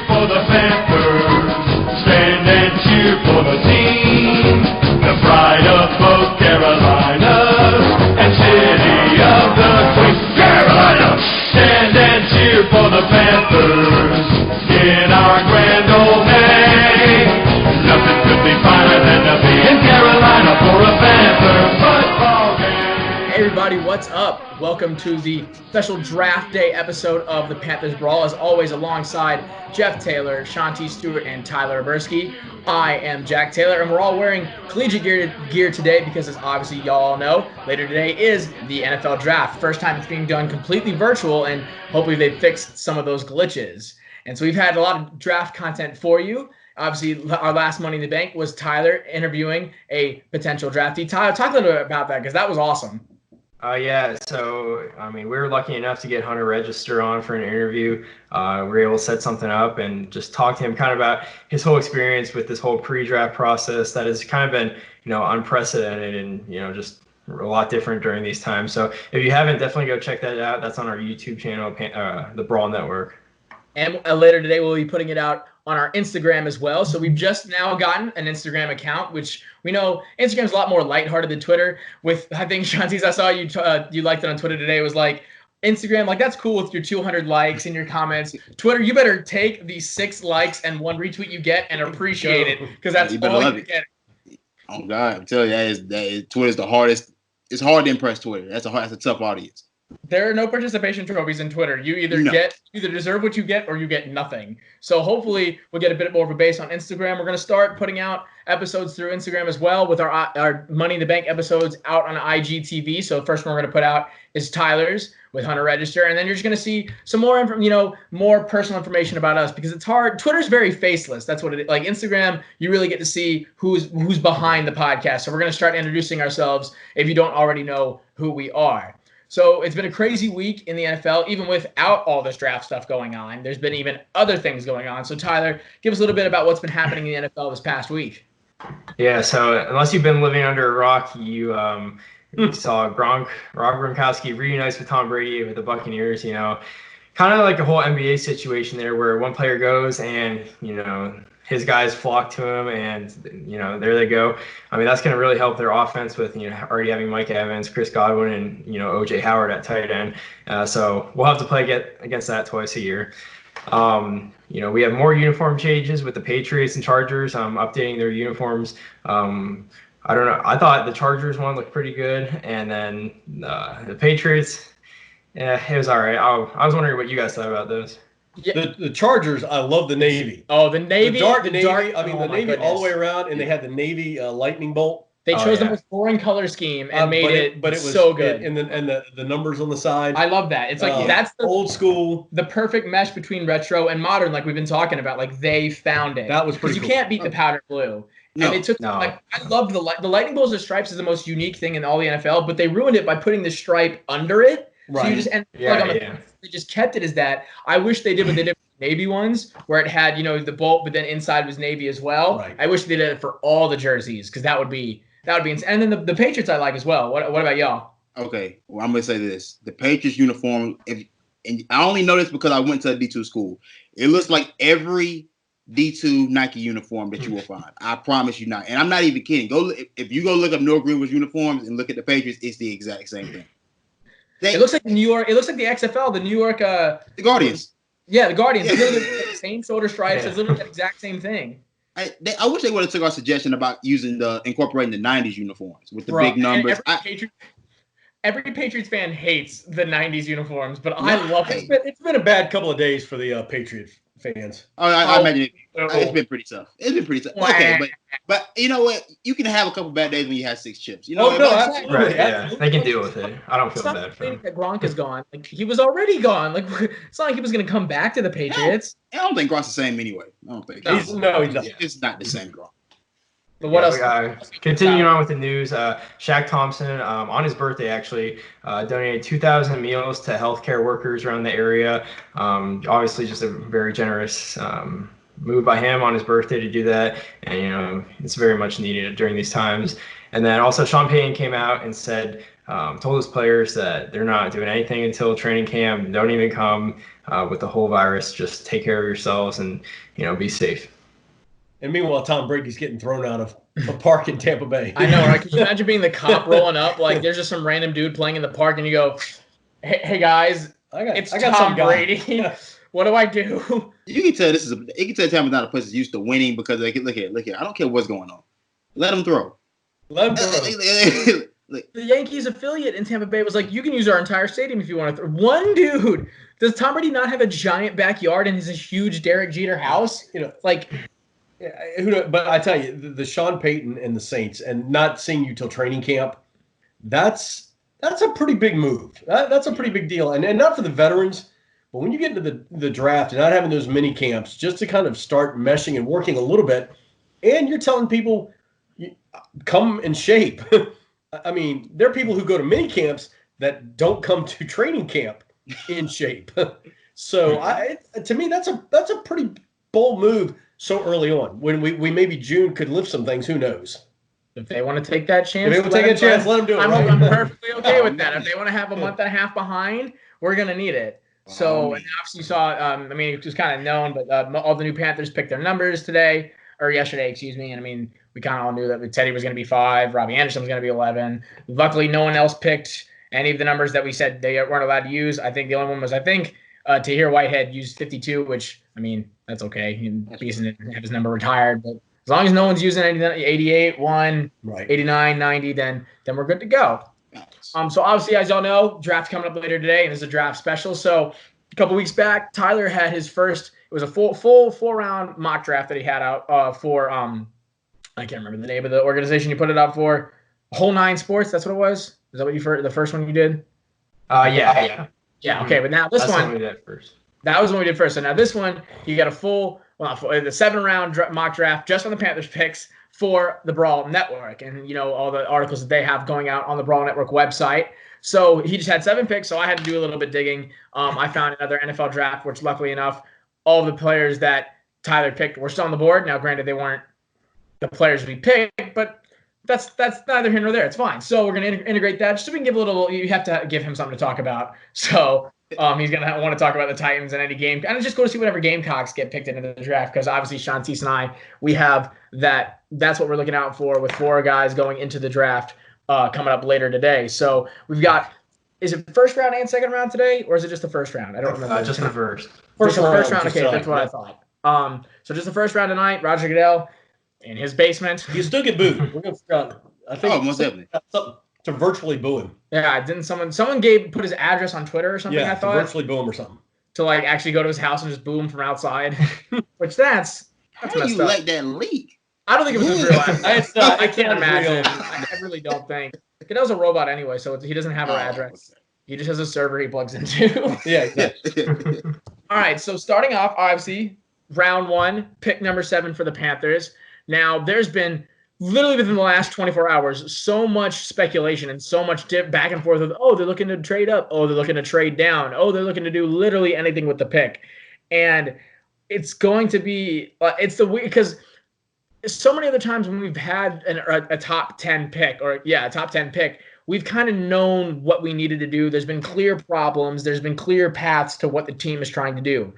for the Panthers. Stand and cheer for the team. The pride of both Carolinas and city of the Queen. Carolina! Stand and cheer for the Panthers in our grand old name. Nothing could be finer than to be in Carolina for a Panther football game. Hey everybody, what's up? Welcome to the special draft day episode of the Panthers Brawl. As always, alongside Jeff Taylor, Shontis Stewart, and Tyler Abersky. I am Jack Taylor, and we're all wearing collegiate gear today because, as obviously y'all all know, later today is the NFL Draft. First time it's being done completely virtual, and hopefully they've fixed some of those glitches. And so we've had a lot of draft content for you. Obviously, our last Money in the Bank was Tyler interviewing a potential draftee. Tyler, talk a little bit about that because that was awesome. We were lucky enough to get Hunter Register on for an interview. We were able to set something up and just talk to him kind of about his whole experience with this whole pre-draft process that has kind of been, unprecedented and, just a lot different during these times. So if you haven't, definitely go check that out. That's on our YouTube channel, the Brawl Network. And later today, we'll be putting it out on our Instagram as well. So we've just now gotten an Instagram account, which we know Instagram's a lot more lighthearted than Twitter. With, I think, Shontis, I saw you liked it on Twitter today. It was like, Instagram, like, that's cool with your 200 likes and your comments. Twitter, you better take the 6 likes and 1 retweet you get and appreciate it, because that's all you get. Oh, God, I'm telling you, Twitter's the hardest. It's hard to impress Twitter. That's a tough audience. There are no participation trophies in Twitter. You either deserve what you get or you get nothing. So hopefully we'll get a bit more of a base on Instagram. We're going to start putting out episodes through Instagram as well, with our Money in the Bank episodes out on IGTV. So the first one we're going to put out is Tyler's with Hunter Register, and then you're just going to see some more more personal information about us, because it's hard. Twitter's very faceless. That's what it is. Like Instagram, you really get to see who's behind the podcast. So we're going to start introducing ourselves if you don't already know who we are. So it's been a crazy week in the NFL, even without all this draft stuff going on. There's been even other things going on. So Tyler, give us a little bit about what's been happening in the NFL this past week. Yeah, so unless you've been living under a rock, you saw Rob Gronkowski reunites with Tom Brady with the Buccaneers. Kind of like a whole NBA situation there, where one player goes and his guys flock to him, and there they go. That's going to really help their offense with already having Mike Evans, Chris Godwin, and OJ Howard at tight end. So we'll have to play against that twice a year. We have more uniform changes with the Patriots and Chargers updating their uniforms. I don't know. I thought the Chargers one looked pretty good, and then the Patriots, it was all right. I was wondering what you guys thought about those. Yeah. The Chargers, I love the Navy. Oh, the Navy. The Navy. The Navy all the way around, and they had the Navy lightning bolt. They chose the most boring color scheme and made it was so good. And the numbers on the side. I love that. It's like that's the old school, the perfect mesh between retro and modern, like we've been talking about. Like they found it. That was pretty cool. You can't beat the powder blue. And it took I loved the lightning bolts and stripes is the most unique thing in all the NFL, but they ruined it by putting the stripe under it. Right. So you just they just kept it as that. I wish they did what they did with the Navy ones, where it had the bolt, but then inside was Navy as well. Right. I wish they did it for all the jerseys, because that would be insane. And then the Patriots I like as well. What about y'all? Okay, well, I'm gonna say this: the Patriots uniform. And I only know this because I went to a D2 school. It looks like every D2 Nike uniform that you will find. I promise you not. And I'm not even kidding. If you go look up North Greenwood's uniforms and look at the Patriots, it's the exact same thing. It looks like New York. It looks like the XFL, the New York. The Guardians. Yeah, the Guardians. It's literally the same shoulder stripes. It's literally the exact same thing. I wish they would have took our suggestion about incorporating the '90s uniforms with the big numbers. Every Patriots fan hates the '90s uniforms, but I love it. It's been a bad couple of days for the Patriot fans. I imagine it's been pretty tough. Okay, but you know what? You can have a couple bad days when you have 6 chips. Absolutely. Right, yeah. They can deal with it. I don't feel bad for them. That Gronk is gone. Like, he was already gone. Like, it's not like he was going to come back to the Patriots. I don't think Gronk's the same anyway. I don't think. He's not. It's not the same Gronk. But what else? Continuing on with the news, Shaq Thompson, on his birthday, actually, donated 2,000 meals to healthcare workers around the area. Obviously, just a very generous move by him on his birthday to do that. And, it's very much needed during these times. And then also Sean Payton came out and said told his players that they're not doing anything until training camp. Don't even come with the whole virus. Just take care of yourselves and, be safe. And meanwhile, Tom Brady's getting thrown out of a park in Tampa Bay. I know, right? Could you imagine being the cop rolling up? Like, there's just some random dude playing in the park, and you go, hey guys, it's Tom Brady. What do I do? You can tell you can tell Tampa's not a place that's used to winning because they can look here. I don't care what's going on. Let them throw. The Yankees affiliate in Tampa Bay was like, you can use our entire stadium if you want to throw. One dude. Does Tom Brady not have a giant backyard and his huge Derek Jeter house? But I tell you, the Sean Payton and the Saints, and not seeing you till training camp, that's a pretty big move. That's a pretty big deal, and not for the veterans, but when you get into the draft and not having those mini camps, just to kind of start meshing and working a little bit, and you're telling people, come in shape. I mean, there are people who go to mini camps that don't come to training camp in shape. So to me, that's a pretty bold move. So early on, when we maybe June could lift some things, who knows? If they want to take that chance, let them do it. I'm perfectly okay with that. If they want to have a month and a half behind, we're going to need it. So, and obviously you saw, it was kind of known, but all the new Panthers picked their numbers today, or yesterday, excuse me. And we kind of all knew that Teddy was going to be 5, Robbie Anderson was going to be 11. Luckily, no one else picked any of the numbers that we said they weren't allowed to use. I think the only one was, Tahir Whitehead used 52, which, that's okay. He doesn't have his number retired, but as long as no one's using 88, 1, right. 89, 90, then we're good to go. So obviously, as y'all know, draft coming up later today, and this is a draft special. So a couple weeks back, Tyler had his first. It was a full 4-round mock draft that he had out for. I can't remember the name of the organization you put it out for. Whole 9 Sports. That's what it was. Is that what the first one you did? Yeah. Yeah. Okay, but now this one. We did first. That was when we did first. So now this one, you got a full, the 7-round mock draft just on the Panthers picks for the Brawl Network, and all the articles that they have going out on the Brawl Network website. So he just had 7 picks, so I had to do a little bit digging. I found another NFL draft, which luckily enough, all the players that Tyler picked were still on the board. Now, granted, they weren't the players we picked, but that's neither here nor there. It's fine. So we're going to integrate that just so we can give a little. You have to give him something to talk about. So. He's going to want to talk about the Titans and any game. And just go to see whatever Gamecocks get picked into the draft, because obviously Shontis and I, we have that. That's what we're looking out for with 4 guys going into the draft coming up later today. So we've got, is it first round and second round today, or is it just the first round? I don't remember. Just the first. First round. Okay, that's what I thought. So just the first round tonight, Roger Goodell in his basement. You still get booed. We're going to I think most definitely. Something to virtually boo him. Yeah, didn't someone put his address on Twitter or something? Yeah, I thought to virtually boo him or something. To actually go to his house and just boo him from outside, which that's how do you let that leak? I don't think it was real. I can't imagine. I really don't think. Goodell's a robot anyway, so he doesn't have our address. He just has a server he plugs into. Yeah. All right, so starting off, obviously, round 1, pick number 7 for the Panthers. Now, there's been literally within the last 24 hours, so much speculation and so much back and forth of, they're looking to trade up. Oh, they're looking to trade down. Oh, they're looking to do literally anything with the pick. And it's going to be, because so many other times when we've had a top 10 pick, a top 10 pick, we've kind of known what we needed to do. There's been clear problems. There's been clear paths to what the team is trying to do.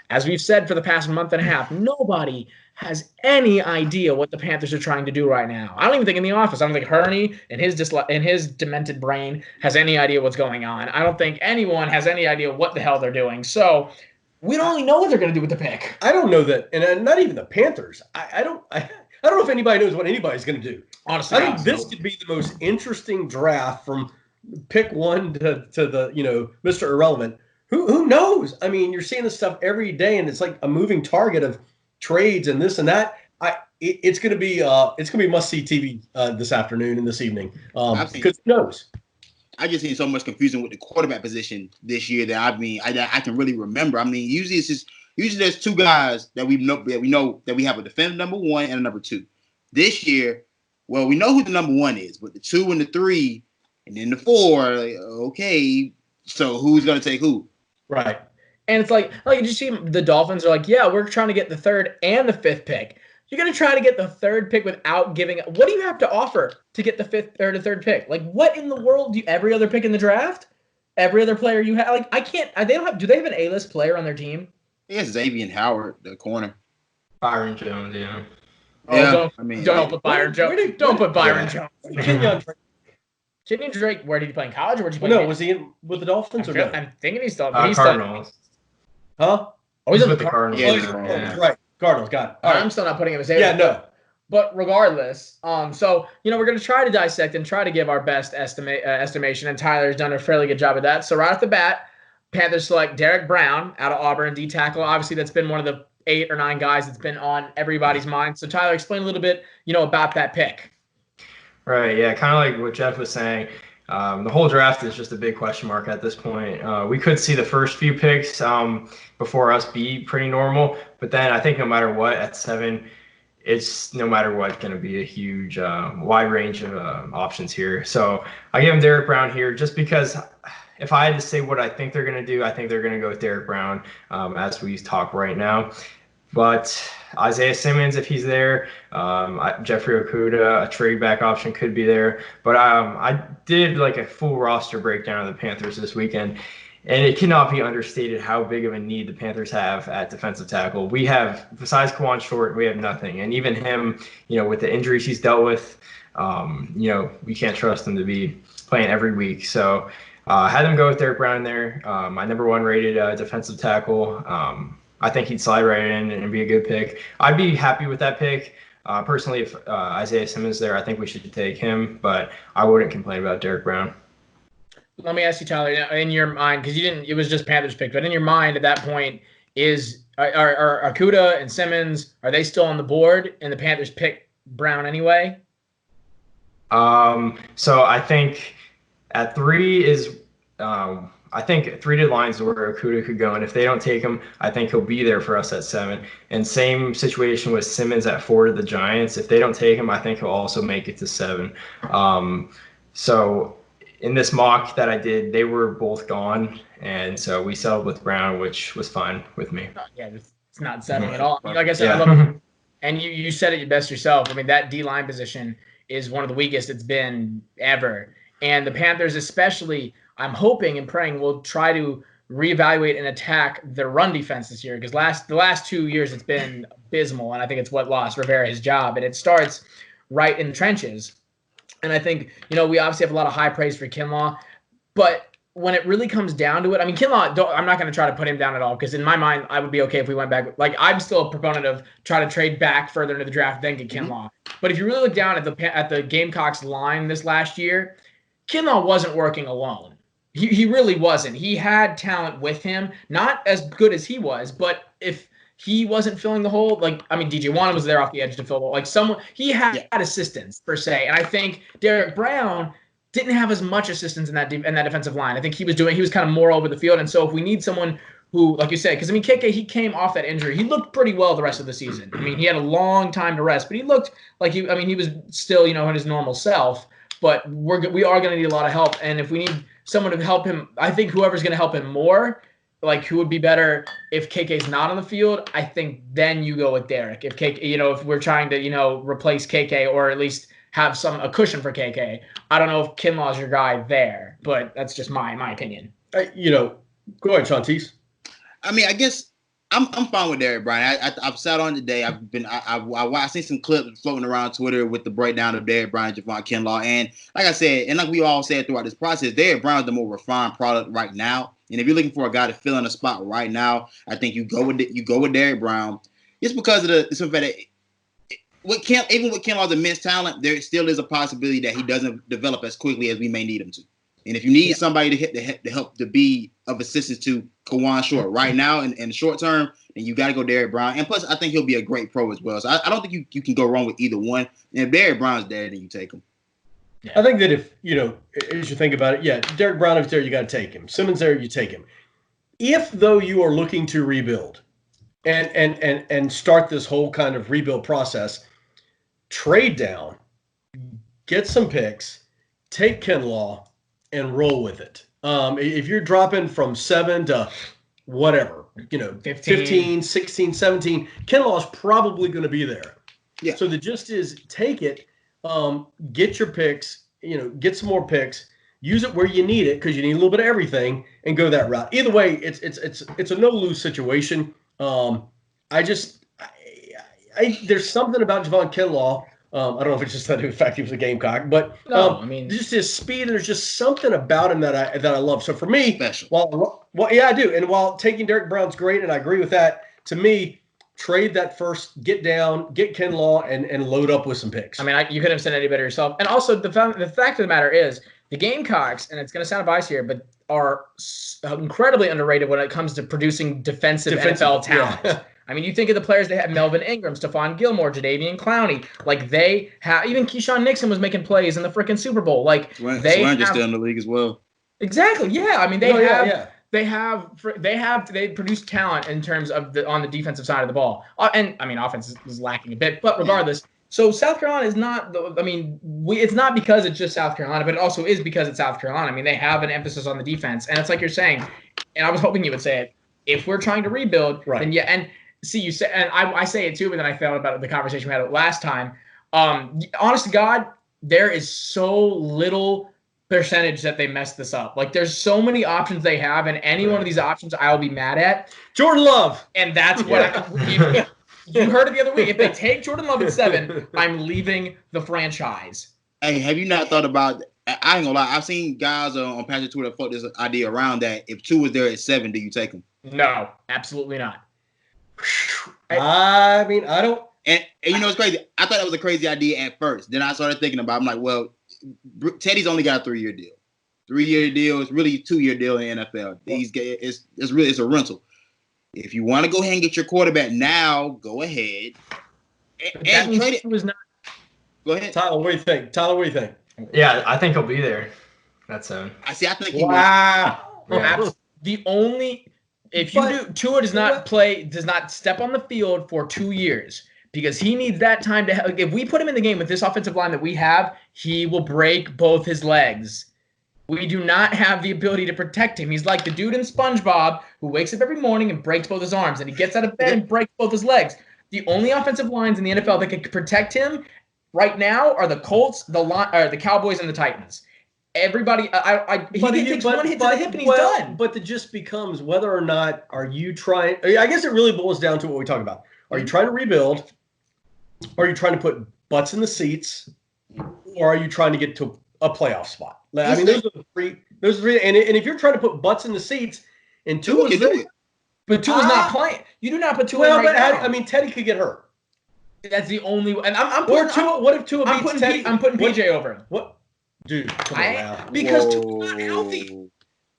As we've said for the past month and a half, nobody has any idea what the Panthers are trying to do right now. I don't even think in the office. I don't think Herney and his demented brain has any idea what's going on. I don't think anyone has any idea what the hell they're doing. So we don't really know what they're going to do with the pick. I don't know that, and not even the Panthers. I don't know if anybody knows what anybody's going to do. Honestly, I think this could be the most interesting draft from pick 1 to the Mr. Irrelevant. Who knows? I mean, you're seeing this stuff every day, and it's like a moving target of trades and this and that. It's going to be must see TV this afternoon and this evening because who knows? I just seen so much confusion with the quarterback position this year that I can really remember. Usually there's 2 guys that we know that we have a defensive number 1 and a number 2. This year, well, we know who the number 1 is, but the 2 and the 3 and then the 4, okay, so who's going to take who? Right. And it's like you see the Dolphins are like, yeah, we're trying to get the 3rd and the 5th pick. You're going to try to get the third pick without giving. What do you have to offer to get the fifth or the third pick? Like, what in the world? Every other pick in the draft? Every other player you have? Like, I can't. They don't have. Do they have an A-list player on their team? Yeah, Xavier Howard, the corner. Byron Jones, yeah. Oh, don't put Byron Jones. Don't put Byron Jones. Kenyon Drake, where did he play in college? Or did he play? No, was he in with the Dolphins or no? I'm thinking he's still. Cardinals. Huh? Oh, he's with the Cardinals. Yeah. Right. Cardinals, got it. All right. I'm still not putting him as A. Yeah, no. But regardless, so we're going to try to dissect and try to give our best estimation, and Tyler's done a fairly good job of that. So right off the bat, Panthers select Derek Brown out of Auburn, D tackle. Obviously, that's been one of the 8 or 9 guys that's been on everybody's mind. So Tyler, explain a little bit, about that pick. Right. Yeah. Kind of like what Jeff was saying. The whole draft is just a big question mark at this point. We could see the first few picks before us be pretty normal, but then I think no matter what, at 7, it's no matter what going to be a huge wide range of options here. So I give him Derek Brown here just because if I had to say what I think they're going to do, I think they're going to go with Derek Brown as we talk right now. But Isaiah Simmons, if he's there, Jeffrey Okudah, a trade back option could be there. But I did like a full roster breakdown of the Panthers this weekend, and it cannot be understated how big of a need the Panthers have at defensive tackle. We have, besides Kawan Short, we have nothing. And even him, with the injuries he's dealt with, we can't trust him to be playing every week. So I had them go with Derek Brown there, my number 1 rated defensive tackle. I think he'd slide right in and be a good pick. I'd be happy with that pick. Personally, if Isaiah Simmons is there, I think we should take him, but I wouldn't complain about Derek Brown. Let me ask you, Tyler, in your mind, because it was just Panthers pick, but in your mind at that point, are Okudah and Simmons, are they still on the board and the Panthers pick Brown anyway? So I think at 3 is I think 3 to lines where Okudah could go, and if they don't take him, I think he'll be there for us at 7. And same situation with Simmons at 4 to the Giants. If they don't take him, I think he'll also make it to 7. So in this mock that I did, they were both gone, and so we settled with Brown, which was fine with me. Yeah, it's not settling at all. Like I said, I love it. And you said it best yourself. I mean, that D-line position is one of the weakest it's been ever. And the Panthers especially, I'm hoping and praying, will try to reevaluate and attack their run defense this year, because the last 2 years it's been abysmal, and I think it's what lost Rivera his job. And it starts right in the trenches. And I think, we obviously have a lot of high praise for Kinlaw, but when it really comes down to it, I mean, Kinlaw, I'm not going to try to put him down at all, because in my mind, I would be okay if we went back. Like, I'm still a proponent of trying to trade back further into the draft, then get Kinlaw. But if you really look down at the Gamecocks line this last year, Kinlaw wasn't working alone. He really wasn't. He had talent with him, not as good as he was, but if he wasn't filling the hole, DJ Wana was there off the edge to fill the hole. He had assistance per se. And I think Derek Brown didn't have as much assistance in that defensive line. I think he was kind of more over the field. And so if we need someone who, like you said, because KK, he came off that injury. He looked pretty well the rest of the season. I mean, he had a long time to rest, but he looked like he was still, in his normal self. But we are going to need a lot of help. And if we need someone to help him, I think whoever's going to help him more, like who would be better if KK's not on the field, I think then you go with Derek. If KK, if we're trying to, replace KK or at least have a cushion for KK. I don't know if Kinlaw's your guy there, but that's just my opinion. Go ahead, Shontis. I mean, I guess I'm fine with Derek Brown. I've sat on today. I've seen some clips floating around Twitter with the breakdown of Derek Brown and Javon Kinlaw. And like I said, and like we all said throughout this process, Derek Brown's the more refined product right now. And if you're looking for a guy to fill in a spot right now, I think you go with Derek Brown. Just because of the fact that even with Kinlaw's immense talent, there still is a possibility that he doesn't develop as quickly as we may need him to. And if you need somebody to help to be of assistance to Kawan Short right now in the short term, then you got to go Derek Brown. And plus, I think he'll be a great pro as well. So I don't think you can go wrong with either one. And if Derek Brown's there, then you take him. I think that if, as you think about it, Derek Brown, if he's there, you got to take him. Simmons there, you take him. If, though, you are looking to rebuild and start this whole kind of rebuild process, trade down, get some picks, take Kinlaw, and roll with it. If you're dropping from 7 to whatever, 15, 16, 17, Kinlaw's probably going to be there. Yeah. So the gist is take it, get your picks, get some more picks, use it where you need it because you need a little bit of everything, and go that route. Either way, it's a no-lose situation. There's something about Javon Kinlaw. I don't know if it's just the fact he was a Gamecock, but just his speed, and there's just something about him that I love. So for me, Special. Well, yeah, I do. And while taking Derek Brown's great, and I agree with that, to me, trade that first, get down, get Kinlaw, and load up with some picks. I mean, you couldn't have said any better yourself. And also, the fact of the matter is, the Gamecocks, and it's going to sound biased here, but are incredibly underrated when it comes to producing defensive NFL talent. Yeah. I mean, you think of the players they have: Melvin Ingram, Stephon Gilmore, Jadeveon Clowney. Like they have, even Keyshawn Nixon was making plays in the freaking Super Bowl. Like Swanger's still in the league as well. Exactly. Yeah. I mean, they produce talent in terms of on the defensive side of the ball. And I mean, offense is lacking a bit, but regardless. So South Carolina is not. It's not because it's just South Carolina, but it also is because it's South Carolina. I mean, they have an emphasis on the defense, and it's like you're saying. And I was hoping you would say it. If we're trying to rebuild, then yeah. And see, you say, and I say it too, but then I felt about the conversation we had last time. Honest to God, there is so little percentage that they messed this up. Like there's so many options they have, and any one of these options I'll be mad at. Jordan Love, and that's what you heard it the other week. If they take Jordan Love at 7, I'm leaving the franchise. Hey, have you not thought about? I ain't gonna lie. I've seen guys on Panther Twitter float this idea around that if 2 was there at 7, do you take him? No, absolutely not. I mean, I don't. And you know, it's crazy. I thought that was a crazy idea at first. Then I started thinking about it. I'm like, well, Teddy's only got a 3-year deal. 3-year deal. It's really a 2-year deal in the NFL. It's a rental. If you want to go ahead and get your quarterback now, go ahead. And trade it. Was not. Go ahead. Tyler, what do you think? Yeah, I think he'll be there. That's I think he wow. will. Yeah. Tua does not step on the field for 2 years because he needs that time to. If we put him in the game with this offensive line that we have, he will break both his legs. We do not have the ability to protect him. He's like the dude in SpongeBob who wakes up every morning and breaks both his arms, and he gets out of bed and breaks both his legs. The only offensive lines in the NFL that can protect him right now are the Colts, the Cowboys, and the Titans. Everybody, he takes one hit to the hip and he's done. But it just becomes whether or not are you trying. I guess it really boils down to what we talk about. Are you trying to rebuild? Are you trying to put butts in the seats? Or are you trying to get to a playoff spot? I mean, those are the three. And if you're trying to put butts in the seats, and Tua is there, but Tua's not playing. You do not put Tua in right now. I mean, Teddy could get hurt. That's the only. And I'm putting Tua. What if Tua beats Teddy? I'm putting PJ over him. What? Dude, come on now. Because Tua's not healthy.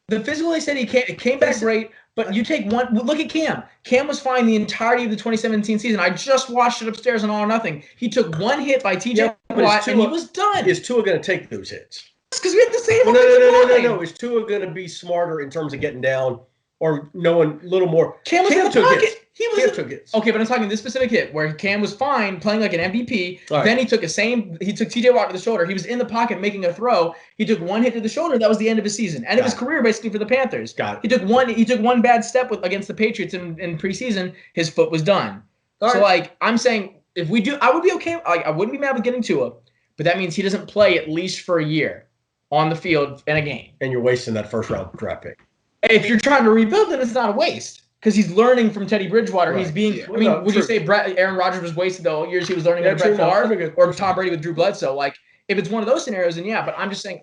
The physical, they said he came back great, but you take one. Look at Cam. Cam was fine the entirety of the 2017 season. I just watched it upstairs on All or Nothing. He took one hit by TJ Watt, and he was done. Is Tua going to take those hits? Because we have the same. No. Is Tua going to be smarter in terms of getting down or knowing a little more? Cam was in the pocket. Cam took hits. Okay, but I'm talking this specific hit where Cam was fine playing like an MVP. Right. Then he took TJ Watt to the shoulder. He was in the pocket making a throw. He took one hit to the shoulder. That was the end of his season. End of his career basically for the Panthers. Got it. He took one bad step against the Patriots in preseason. His foot was done. So like I'm saying, if we do, I would be okay. I wouldn't be mad with getting Tua, but that means he doesn't play at least for a year on the field in a game. And you're wasting that first round draft pick. If you're trying to rebuild, then it's not a waste. Because he's learning from Teddy Bridgewater. Right. He's being. Yeah. I mean, would you say Aaron Rodgers was wasted the years he was learning under Brett Favre, or Tom Brady with Drew Bledsoe? Like, if it's one of those scenarios, then yeah. But I'm just saying,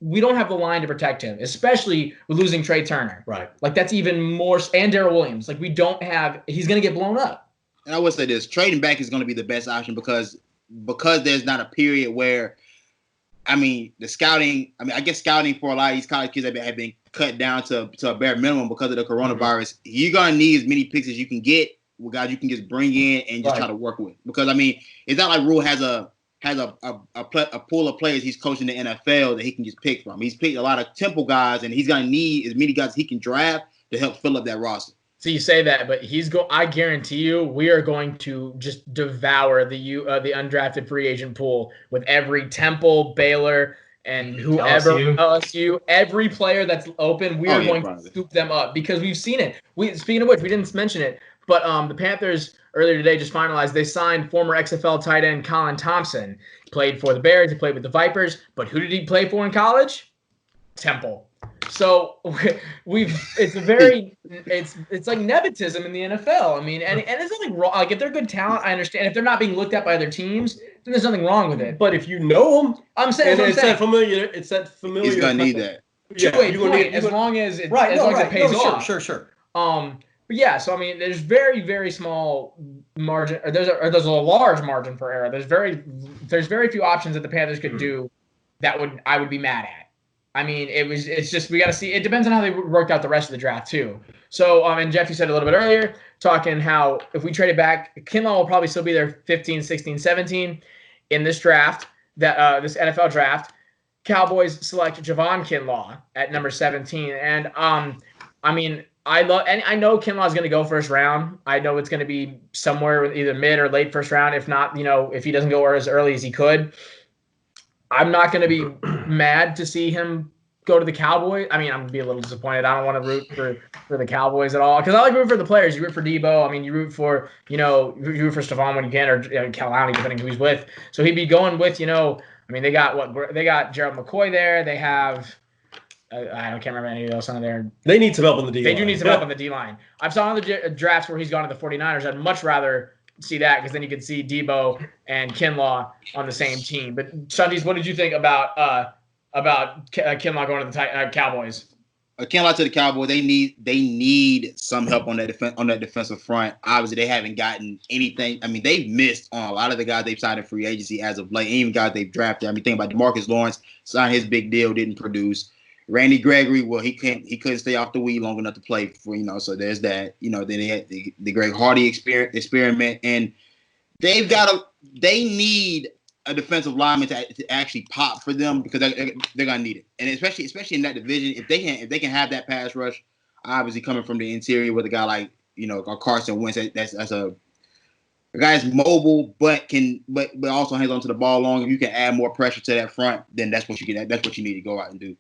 we don't have the line to protect him, especially with losing Trey Turner. Right. Like that's even more. And Darrell Williams. Like we don't have. He's going to get blown up. And I would say this: trading back is going to be the best option because there's not a period where. I mean, the scouting. I mean, I guess scouting for a lot of these college kids have been cut down to a bare minimum because of the coronavirus. Mm-hmm. You're gonna need as many picks as you can get with guys you can just bring in and just try to work with. Because I mean, it's not like Rule has a pool of players he's coaching the NFL that he can just pick from. He's picked a lot of Temple guys, and he's gonna need as many guys as he can draft to help fill up that roster. So you say that, but I guarantee you, we are going to just devour the undrafted free agent pool with every Temple, Baylor, and whoever LSU, every player that's open, we are going to scoop them up because we've seen it. Speaking of which, we didn't mention it. But the Panthers earlier today just finalized. They signed former XFL tight end Colin Thompson. He played for the Bears. He played with the Vipers. But who did he play for in college? Temple. So it's like nepotism in the NFL. I mean, and there's nothing wrong. Like if they're good talent, I understand. If they're not being looked at by other teams, then there's nothing wrong with it. But if you know them, it's that familiar. He's gonna need that. Yeah, as long as it pays off. Sure. But yeah, so I mean, there's very, very small margin, or there's a large margin for error. There's very few options that the Panthers could do that I would be mad at. I mean, it's just we got to see. It depends on how they worked out the rest of the draft too. So, and Jeff, you said a little bit earlier, talking how if we trade it back, Kinlaw will probably still be there 15, 16, 17 in this draft, this NFL draft. Cowboys select Javon Kinlaw at number 17, and I mean, I know Kinlaw is going to go first round. I know it's going to be somewhere either mid or late first round. If not, if he doesn't go as early as he could. I'm not going to be mad to see him go to the Cowboys. I mean, I'm going to be a little disappointed. I don't want to root for the Cowboys at all because I like rooting for the players. You root for Debo. I mean, you root for Stephon when you can, or Kalani, depending who he's with. So he'd be going with, I mean, they got Gerald McCoy there. They have I can't remember any of those on there. They need some help on the D-line. They do need some help on the D-line. I've saw on the drafts where he's gone to the 49ers. I'd much rather see that because then you could see Debo and Kinlaw on the same team. But Shontis, what did you think about Kinlaw going to the Cowboys? Kinlaw to the Cowboys, they need some help on that defensive front. Obviously, they haven't gotten anything. I mean, they've missed on a lot of the guys they've signed in free agency as of late, even guys they've drafted. I mean, think about DeMarcus Lawrence, signed his big deal, didn't produce. Randy Gregory, well, he couldn't stay off the weed long enough to play for, so there's that. Then they had the Greg Hardy experiment, and they need a defensive lineman to actually pop for them because they're gonna need it, and especially in that division, if they can have that pass rush, obviously coming from the interior with a guy like Carson Wentz, that's a guy that's mobile but also hangs on to the ball long. If you can add more pressure to that front, then that's what you get. That's what you need to go out and do.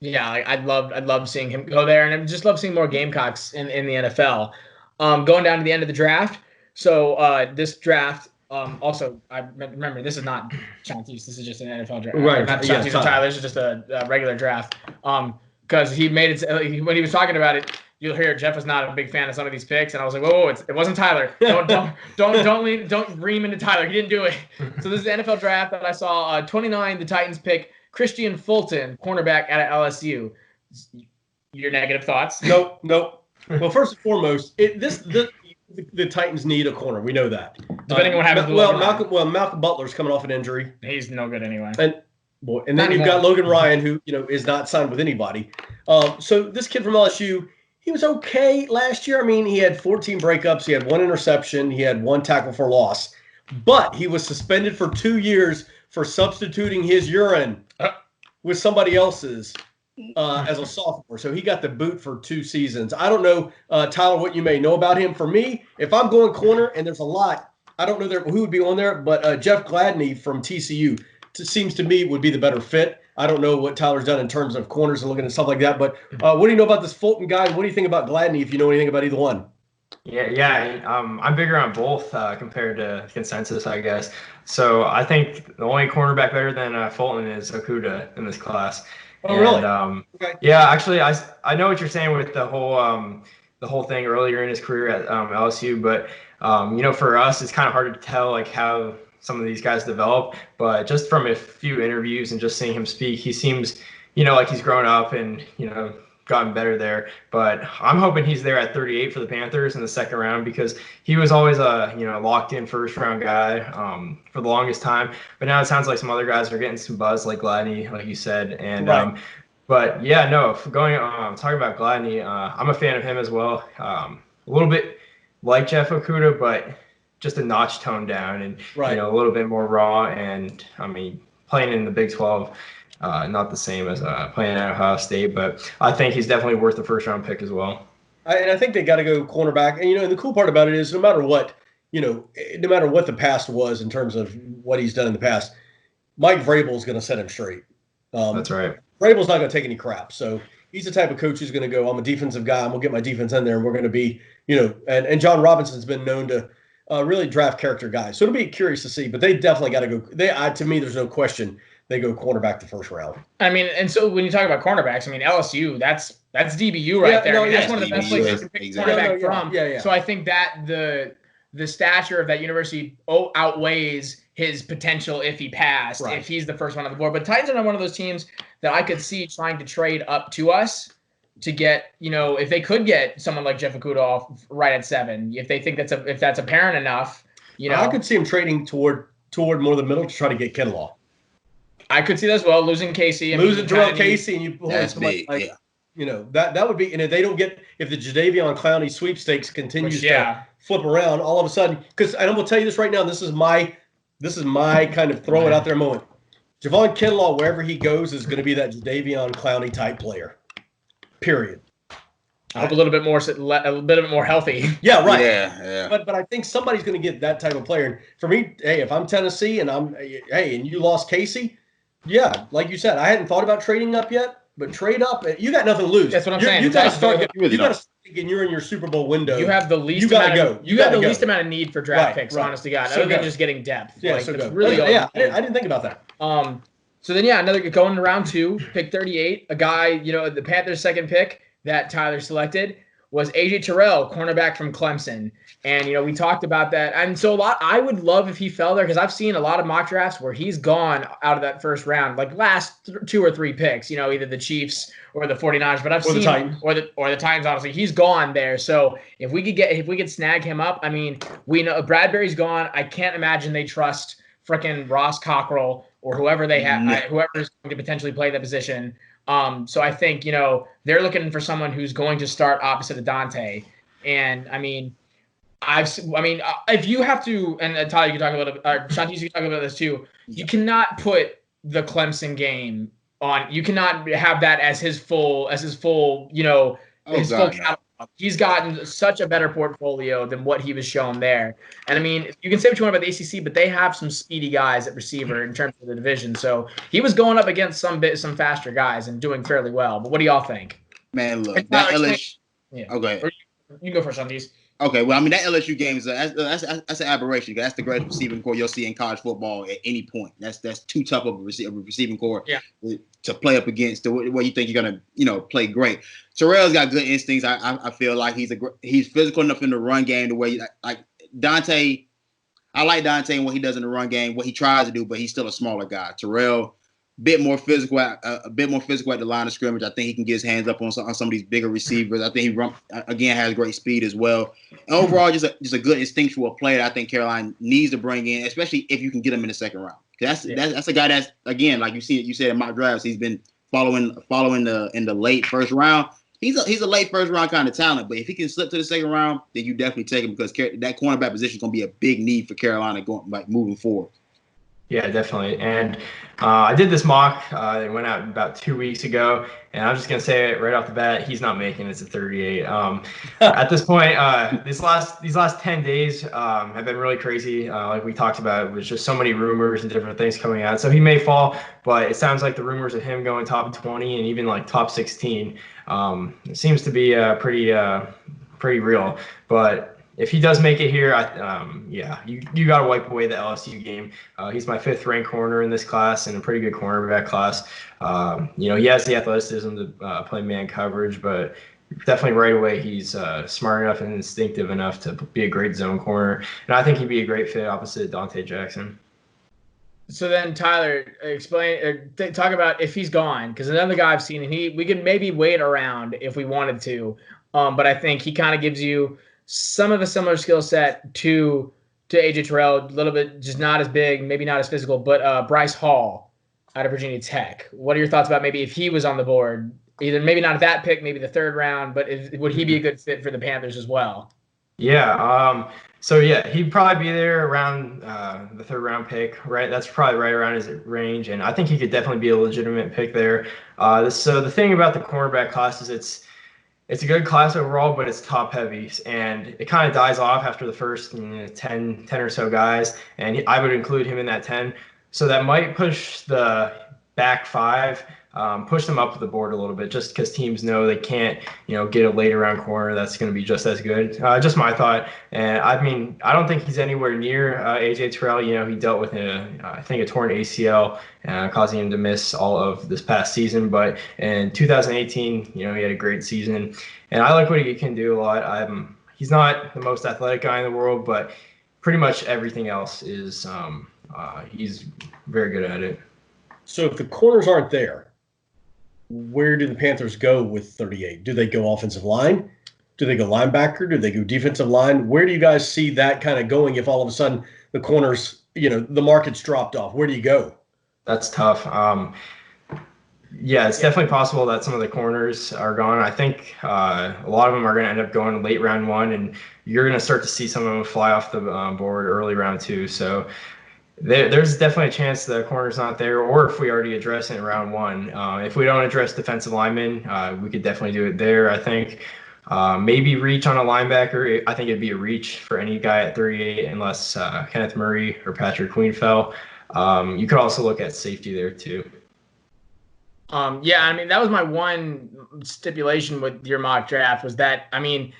Yeah, I'd love seeing him go there, and I just love seeing more Gamecocks in the NFL. Going down to the end of the draft. So this draft, also, I remember this is not Shontis. This is just an NFL draft. Right. Not Shontis or Tyler. This is just a regular draft. Because he made it when he was talking about it. You'll hear Jeff was not a big fan of some of these picks, and I was like, whoa, it wasn't Tyler. Don't ream into Tyler. He didn't do it. So this is the NFL draft that I saw. 29, the Titans pick Christian Fulton, cornerback out of LSU. Your negative thoughts? Nope. Well, first and foremost, the Titans need a corner. We know that. Depending on what happens. Malcolm Butler's coming off an injury. He's no good anyway. And then you've got Logan Ryan, who is not signed with anybody. So this kid from LSU, he was okay last year. I mean, he had 14 breakups. He had 1 interception. He had 1 tackle for loss. But he was suspended for 2 years for substituting his urine with somebody else's as a sophomore. So he got the boot for 2 seasons. I don't know, Tyler, what you may know about him. For me, if I'm going corner, and there's a lot, I don't know who would be on there, but Jeff Gladney from TCU seems to me would be the better fit. I don't know what Tyler's done in terms of corners and looking at stuff like that, but what do you know about this Fulton guy? And what do you think about Gladney, if you know anything about either one? Yeah. I'm bigger on both compared to consensus, I guess. So I think the only cornerback better than Fulton is Okudah in this class. Oh, really? Okay. Yeah, actually, I know what you're saying with the whole thing earlier in his career at LSU, but for us, it's kind of hard to tell like how some of these guys develop. But just from a few interviews and just seeing him speak, he seems like he's grown up and gotten better there. But I'm hoping he's there at 38 for the Panthers in the second round because he was always a locked in first round guy for the longest time. But now it sounds like some other guys are getting some buzz like Gladney, like you said. And right. But yeah, no, talking about Gladney, I'm a fan of him as well. A little bit like Jeff Okudah, but just a notch toned down and right. A little bit more raw. And I mean, playing in the Big 12. Not the same as playing at Ohio State, but I think he's definitely worth the first round pick as well. And I think they got to go cornerback. And and the cool part about it is no matter what the past was in terms of what he's done in the past, Mike Vrabel is going to set him straight. That's right. Vrabel's not going to take any crap. So he's the type of coach who's going to go, I'm a defensive guy. I'm going to get my defense in there, and we're going to be, and John Robinson's been known to really draft character guys. So it'll be curious to see, but they definitely got to go. To me, there's no question they go cornerback the first round. I mean, and so when you talk about cornerbacks, I mean, LSU, that's DBU right there. No, I mean, that's one of the best places to pick Exactly. cornerback from. Yeah. So I think that the stature of that university outweighs his potential if he passed, if he's the first one on the board. But Titans are not one of those teams that I could see trying to trade up to us to get, if they could get someone like Jeff Okudah off right at 7, if they think if that's apparent enough, I could see him trading toward more the middle to try to get Kinlaw. I could see that as well. Losing Casey, losing Jarrell Casey, and you pull that's somebody big, that would be. And if they don't get, if the Jadeveon Clowney sweepstakes continues to flip around, all of a sudden, because I'm gonna tell you this right now, this is my kind of throw it out there moment. Javon Kinlaw, wherever he goes, is going to be that Jadeveon Clowney type player. Period. I hope a little bit more healthy. Yeah, right. Yeah. But I think somebody's going to get that type of player. And for me, hey, if I'm Tennessee and and you lost Casey, yeah, like you said, I hadn't thought about trading up yet, but trade up. You got nothing to lose. That's what I'm saying. You got to start. You got to start thinking you're in your Super Bowl window. You have the least. You got to go. You have the least amount of need for draft picks. Right. Honest to God, So other than just getting depth. Yeah, so go. Really, I didn't think about that. So then, another going to round 2, pick 38. A guy, the Panthers' second pick that Tyler selected was AJ Terrell, cornerback from Clemson. And, we talked about that. And so I would love if he fell there, because I've seen a lot of mock drafts where he's gone out of that first round, like last 2 or 3 picks, either the Chiefs or the 49ers, but the Titans. or the Titans, honestly, he's gone there. So if we could snag him up, I mean, we know Bradbury's gone. I can't imagine they trust frickin' Ross Cockrell or whoever they have, whoever's going to potentially play that position. So I think, they're looking for someone who's going to start opposite of Dante. And I mean, if you have to, and Tyler, you can talk about it, Shontis, you can talk about this too. You cannot put the Clemson game on. You cannot have that as his full, full catalog. He's gotten such a better portfolio than what he was shown there. And I mean, you can say what you want about the ACC, but they have some speedy guys at receiver in terms of the division. So he was going up against some faster guys and doing fairly well. But what do y'all think? Man, look, that LSU. Yeah. Okay. You go first on these. Okay, well, I mean, that LSU game is that's an aberration. That's the greatest receiving core you'll see in college football at any point. That's too tough of a receiving core to play up against the way you think you're gonna play great. Terrell's got good instincts. I feel like he's physical enough in the run game. The way like Dante, I like Dante and what he does in the run game, what he tries to do, but he's still a smaller guy. Terrell, a bit more physical at the line of scrimmage. I think he can get his hands up on some of these bigger receivers. I think he has great speed as well. And overall, just a good instinctual player that I think Carolina needs to bring in, especially if you can get him in the second round. That's a guy that's, again, like you said in mock drafts, he's been following in the late first round. He's a late first round kind of talent, but if he can slip to the second round, then you definitely take him, because that cornerback position is going to be a big need for Carolina moving forward. Yeah, definitely. And I did this mock. It went out about 2 weeks ago, and I'm just gonna say it right off the bat: he's not making it to 38. At this point, these last 10 days have been really crazy. Like we talked about, it was just so many rumors and different things coming out. So he may fall, but it sounds like the rumors of him going top 20 and even like top 16 it seems to be pretty real. But if he does make it here, you got to wipe away the LSU game. He's my 5th ranked corner in this class and a pretty good cornerback class. He has the athleticism to play man coverage, but definitely right away he's smart enough and instinctive enough to be a great zone corner. And I think he'd be a great fit opposite Dante Jackson. So then, Tyler, talk about if he's gone, because another guy I've seen, and we could maybe wait around if we wanted to, but I think he kind of gives you some of a similar skill set to AJ Terrell, a little bit just not as big, maybe not as physical, but Bryce Hall out of Virginia Tech. What are your thoughts about maybe if he was on the board, either maybe not at that pick, maybe the 3rd round, but would he be a good fit for the Panthers as well? Yeah. He'd probably be there around the 3rd round pick, right? That's probably right around his range, and I think he could definitely be a legitimate pick there. So the thing about the cornerback class is it's a good class overall, but it's top heavy, and it kind of dies off after the first 10 or so guys, and I would include him in that 10. So that might push the back 5 push them up the board a little bit, just because teams know they can't, get a later round corner that's going to be just as good. Just my thought. And I mean, I don't think he's anywhere near AJ Terrell. He dealt with I think a torn ACL, causing him to miss all of this past season. But in 2018, he had a great season, and I like what he can do a lot. He's not the most athletic guy in the world, but pretty much everything else is he's very good at it. So if the corners aren't there, where do the Panthers go with 38? Do they go offensive line? Do they go linebacker? Do they go defensive line? Where do you guys see that kind of going if all of a sudden the corners, the market's dropped off? Where do you go? That's tough. Yeah, it's definitely possible that some of the corners are gone. I think a lot of them are going to end up going late round 1, and you're going to start to see some of them fly off the board early round 2. So there's definitely a chance the corner's not there, or if we already address it in round 1. If we don't address defensive linemen, we could definitely do it there, I think. Maybe reach on a linebacker. I think it'd be a reach for any guy at 38 unless Kenneth Murray or Patrick Queen fell. You could also look at safety there too. Yeah, I mean, that was my one stipulation with your mock draft was that, I mean,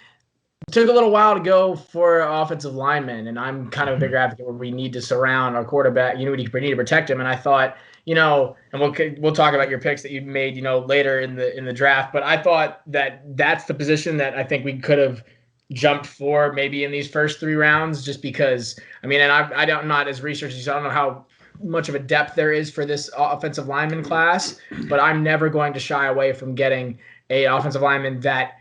it took a little while to go for offensive linemen, and I'm kind of a bigger advocate where we need to surround our quarterback. We need to protect him, and I thought, and we'll talk about your picks that you made, later in the draft, but I thought that that's the position that I think we could have jumped for maybe in these first 3 rounds, just because, I mean, and I'm not as researched, so I don't know how much of a depth there is for this offensive lineman class, but I'm never going to shy away from getting a offensive lineman that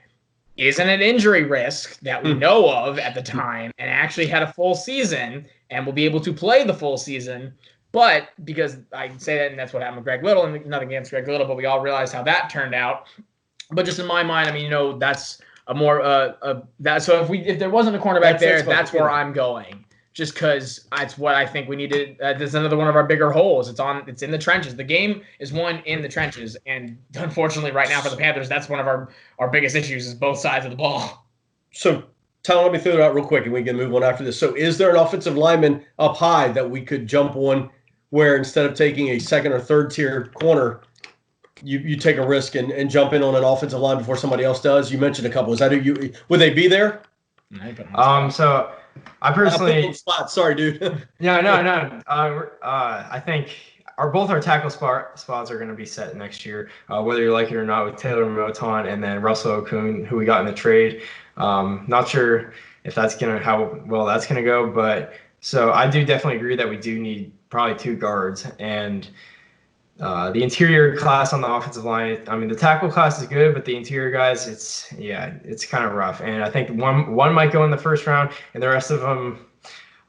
isn't an injury risk that we know of at the time and actually had a full season and will be able to play the full season. But because I say that, and that's what happened with Greg Little, and nothing against Greg Little, but we all realized how that turned out. But just in my mind, I mean, that's a more that. So if there wasn't a cornerback there, that's where I'm going. Just because it's what I think we needed. This is another one of our bigger holes. It's in the trenches. The game is won in the trenches, and unfortunately, right now for the Panthers, that's one of our biggest issues is both sides of the ball. So, Tyler, let me throw it out real quick, and we can move on after this. So, is there an offensive lineman up high that we could jump on, where instead of taking a second or third tier corner, you take a risk and jump in on an offensive line before somebody else does? You mentioned a couple. Is that who you would they be there? So. I personally. Sorry, dude. No. I think both our tackle spots are going to be set next year, whether you like it or not, with Taylor Moton and then Russell Okung, who we got in the trade. Not sure if how well that's gonna go, but so I do definitely agree that we do need probably 2 guards, and the interior class on the offensive line. I mean, the tackle class is good, but the interior guys, it's kind of rough. And I think one might go in the first round, and the rest of them,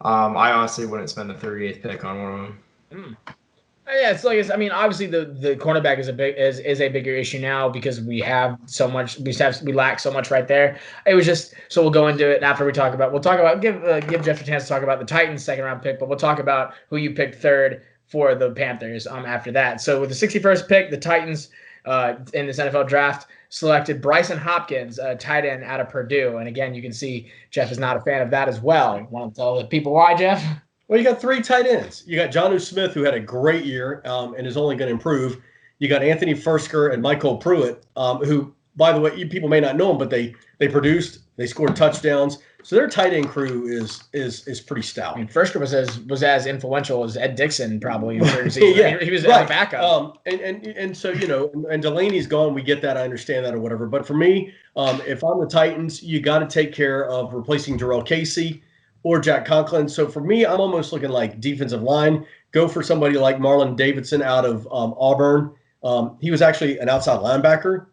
I honestly wouldn't spend the 38th pick on one of them. Yeah, it's like I mean, obviously the cornerback is a bigger issue now because we have so much. We lack so much right there. It was just so we'll go into it after we'll talk about give Jeff a chance to talk about the Titans' 2nd round pick, but we'll talk about who you picked 3rd. For the Panthers after that. So with the 61st pick, the Titans in this NFL draft selected Bryson Hopkins, a tight end out of Purdue. And again, you can see Jeff is not a fan of that as well. Want to tell the people why, Jeff? Well, you got 3 tight ends. You got Jonnu Smith, who had a great year and is only going to improve. You got Anthony Fursker and Michael Pruitt, who, by the way, people may not know them, but they produced, they scored touchdowns. So their tight end crew is pretty stout. I mean, Fursker was as influential as Ed Dixon probably in certain seasons. Yeah, I mean, he was right. a backup. And so and Delaney's gone. We get that. I understand that or whatever. But for me, if I'm the Titans, you got to take care of replacing Jarrell Casey or Jack Conklin. So for me, I'm almost looking like defensive line. Go for somebody like Marlon Davidson out of Auburn. He was actually an outside linebacker,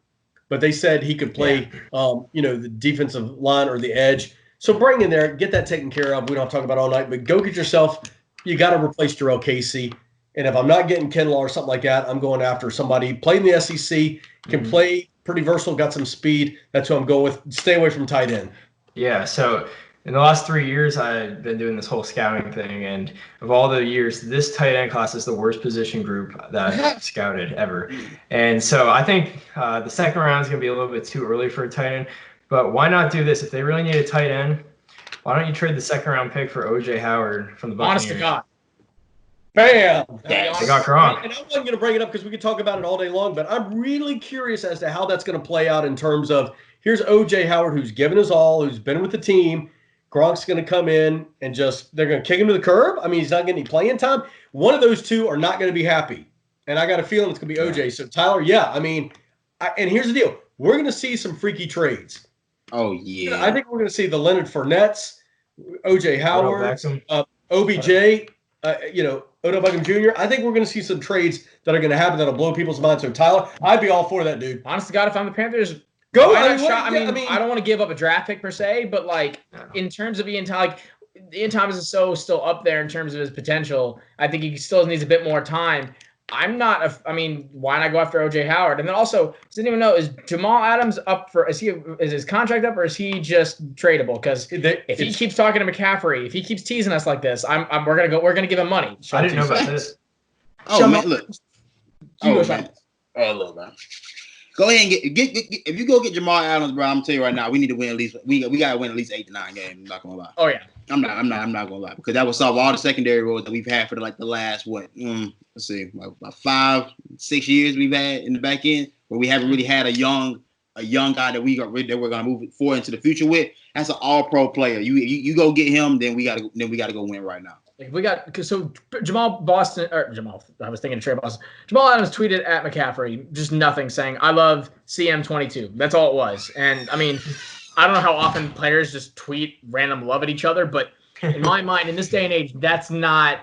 but they said he could play, the defensive line or the edge. So bring in there, get that taken care of. We don't have to talk about it all night, but go get yourself. You got to replace Jarrell Casey. And if I'm not getting Kinlaw or something like that, I'm going after somebody played in the SEC, can play pretty versatile, got some speed. That's who I'm going with. Stay away from tight end. Yeah. So in the last 3 years, I've been doing this whole scouting thing, and of all the years, this tight end class is the worst position group that I've scouted ever. And so I think the 2nd round is going to be a little bit too early for a tight end. But why not do this? If they really need a tight end, why don't you trade the 2nd round pick for O.J. Howard from the Buccaneers? Honest to God. Bam! They got Gronk. And I wasn't going to bring it up because we could talk about it all day long, but I'm really curious as to how that's going to play out in terms of here's O.J. Howard, who's given his all, who's been with the team. Gronk's going to come in and they're going to kick him to the curb. I mean, he's not getting any playing time. One of those two are not going to be happy. And I got a feeling it's going to be O.J. So, Tyler, and here's the deal. We're going to see some freaky trades. Oh, yeah. I think we're going to see the Leonard Fournettes, O.J. Howard, OBJ, Odell Beckham Jr. I think we're going to see some trades that are going to happen that'll blow people's minds. So, Tyler, I'd be all for that, dude. Honest to God, if I'm the Panthers, go. I don't want to give up a draft pick per se, but in terms of Ian Thomas is still up there in terms of his potential. I think he still needs a bit more time. Why not go after O.J. Howard? And then also, didn't even know, is Jamal Adams up for? Is his contract up, or is he just tradable? Because if he keeps talking to McCaffrey, if he keeps teasing us like this, we're gonna give him money. I didn't know about this. Oh man, look. Look, man. Go ahead and get if you go get Jamal Adams, bro. I'm gonna tell you right now, we need to win at least. We gotta win at least 8 to 9 games. I'm not gonna lie. Oh yeah. I'm not gonna lie, because that would solve all the secondary roles that we've had for the last let's see, about 5-6 years we've had in the back end, where we haven't really had a young guy that we're gonna move forward into the future with. That's an all-pro player. You go get him, then we gotta go win right now. Jamal Adams tweeted at McCaffrey just nothing, saying, "I love CM22." That's all it was. And I mean, I don't know how often players just tweet random love at each other, but in my mind, in this day and age, that's not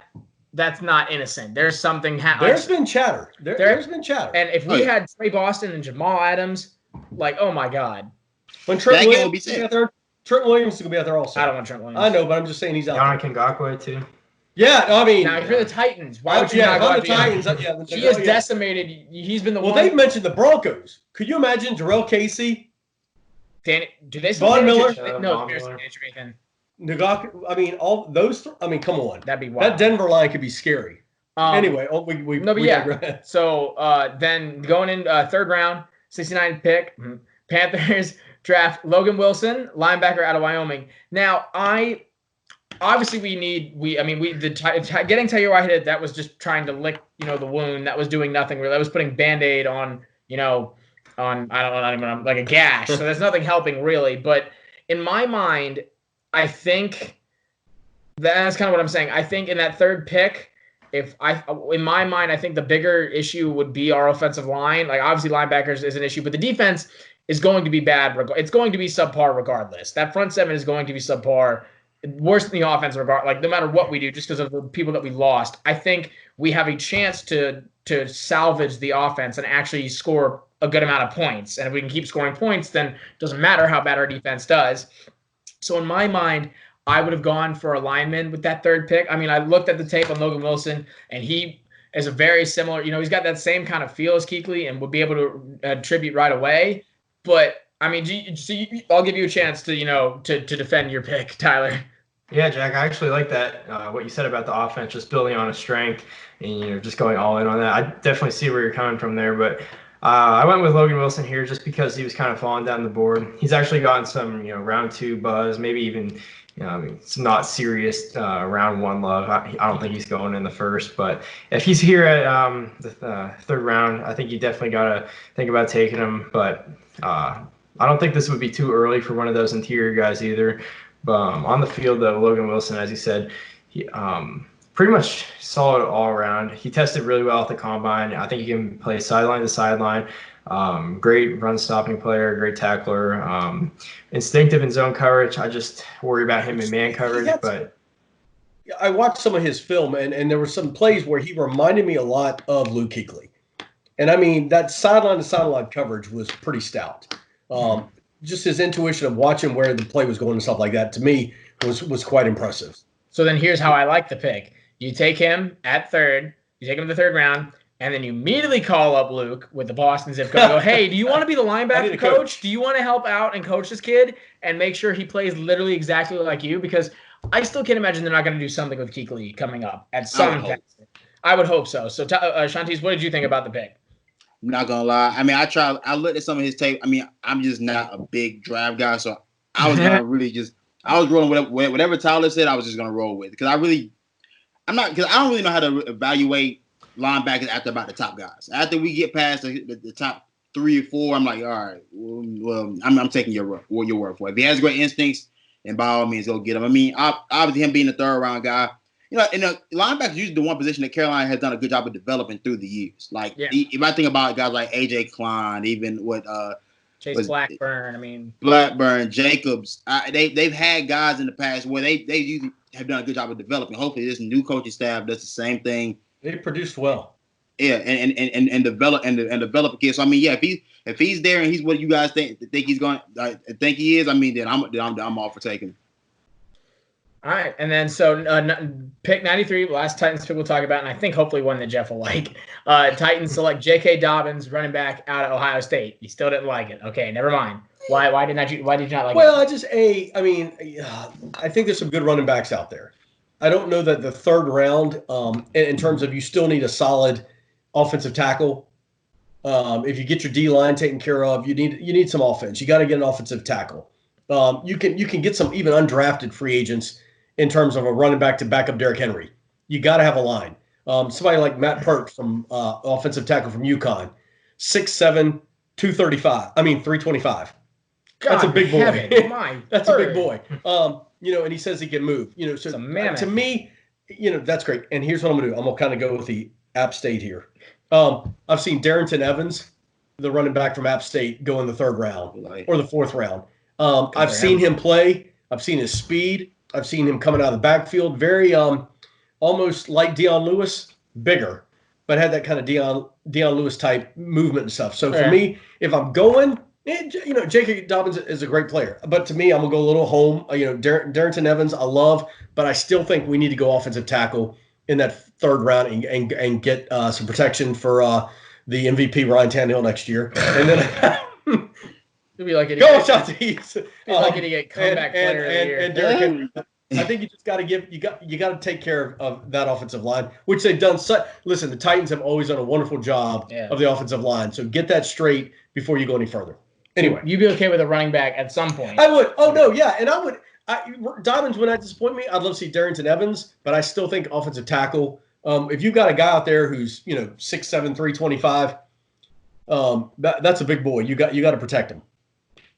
innocent. There's something. There's been chatter. There's been chatter. And if we had Trey Boston and Jamal Adams, oh my God, when Trent Williams is out there, Trent Williams is gonna be out there also. I don't want Trent Williams. I know, but I'm just saying he's out. Yannick Ngakoue too. Yeah, I mean, now if you're the Titans, why would you not go the Titans? He has decimated. He's been the one. Well, they've mentioned the Broncos. Could you imagine Jarrell Casey? Do they Von Miller? No, Ngakwe. I mean, all those. I mean, come on. That'd be wild. That Denver line could be scary. Anyway, So then going in third round, 69th pick, Panthers draft Logan Wilson, linebacker out of Wyoming. Now getting Taylor Whitehead, that was just trying to lick, the wound. That was doing nothing. That was putting Band-Aid on, like a gash. So there's nothing helping really. But in my mind, I think that's kind of what I'm saying. I think in that third pick, in my mind, I think the bigger issue would be our offensive line. Like obviously linebackers is an issue, but the defense is going to be bad. It's going to be subpar regardless. That front seven is going to be subpar. Worse than the offense, no matter what we do, just because of the people that we lost. I think we have a chance to salvage the offense and actually score a good amount of points. And if we can keep scoring points, then it doesn't matter how bad our defense does. So in my mind, I would have gone for a lineman with that third pick. I mean, I looked at the tape on Logan Wilson, and he is a very similar, he's got that same kind of feel as Kuechly and would be able to attribute right away. But I mean, I'll give you a chance to defend your pick, Tyler. Yeah, Jack, I actually like that, what you said about the offense, just building on a strength and, just going all in on that. I definitely see where you're coming from there, but I went with Logan Wilson here just because he was kind of falling down the board. He's actually gotten some, round 2 buzz, maybe even, some not serious round 1 love. I don't think he's going in the first, but if he's here at the third round, I think you definitely got to think about taking him, but I don't think this would be too early for one of those interior guys either. But on the field, though, Logan Wilson, as you said, he pretty much solid all around. He tested really well at the combine. I think he can play sideline to sideline. Great run stopping player, great tackler. Instinctive in zone coverage. I just worry about him in man coverage. But I watched some of his film, and there were some plays where he reminded me a lot of Luke Kuechly. And I mean, that sideline to sideline coverage was pretty stout. Just his intuition of watching where the play was going and stuff like that, to me, was quite impressive. So then here's how I like the pick. You take him at third, you take him in the third round, and then you immediately call up Luke with the Boston zip code and go, hey, do you want to be the linebacker coach? Do you want to help out and coach this kid and make sure he plays literally exactly like you? Because I still can't imagine they're not going to do something with Kuechly coming up at some point. I would hope so. So, Shontis, what did you think about the pick? I'm not gonna lie. I mean, I looked at some of his tape. I mean, I'm just not a big draft guy, so I was gonna I was rolling with whatever Tyler said. I was just gonna roll with because I'm not because I don't really know how to evaluate linebackers after about the top guys. After we get past the top 3 or 4, I'm like, all right, well, I'm taking your word for it. If he has great instincts, then by all means, go get him. I mean, obviously him being a 3rd round guy, you know, and the linebackers usually the one position that Carolina has done a good job of developing through the years. Like if I think about guys like AJ Klein, even what Chase Blackburn, I mean Blackburn, Jacobs, they've had guys in the past where they usually have done a good job of developing. Hopefully, this new coaching staff does the same thing. They produced well. Yeah, and develop a kid. So I mean, yeah, if he's there and he's what you guys think he's going, think he is. I mean, then I'm all for taking him. All right, and then so pick 93, last Titans pick we'll talk about, and I think hopefully one that Jeff will like. Titans select J.K. Dobbins, running back out of Ohio State. You still didn't like it. Okay, never mind. Why did you not like it? Well, I think there's some good running backs out there. I don't know that the 3rd round, in terms of you still need a solid offensive tackle. If you get your D line taken care of, you need some offense. You got to get an offensive tackle. You can get some even undrafted free agents in terms of a running back to back up Derrick Henry. You got to have a line. Somebody like Matt Pert from offensive tackle from UConn, 6'7", 235. I mean 325. That's a big boy. That's a big boy. And he says he can move. So to me, that's great. And here's what I'm gonna do. I'm gonna kind of go with the App State here. I've seen Darrington Evans, the running back from App State, go in the 3rd round or the 4th round. I've seen him play. I've seen his speed. I've seen him coming out of the backfield. Very almost like Deion Lewis, bigger, but had that kind of Deion Lewis type movement and stuff. So for me, if I'm going, J.K. Dobbins is a great player. But to me, I'm going to go a little home. Darrington Evans, I love, but I still think we need to go offensive tackle in that 3rd round and get some protection for the MVP Ryan Tannehill next year. And then it'll be like it. Go Shontis. Like it get comeback player of the year. And Derrick Henry. I think you just got to you got to take care of that offensive line, which they've done. Listen, the Titans have always done a wonderful job of the offensive line. So get that straight before you go any further. Anyway, you'd be okay with a running back at some point. I would. Oh no, yeah, and I would. Dobbins would not disappoint me. I'd love to see Darrington Evans, but I still think offensive tackle. If you've got a guy out there who's 6'7", 325, that's a big boy. You got to protect him.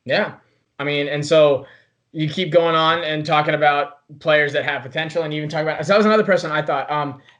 Yeah, I mean, and so you keep going on and talking about players that have potential, and you even talk about. So that was another person I thought.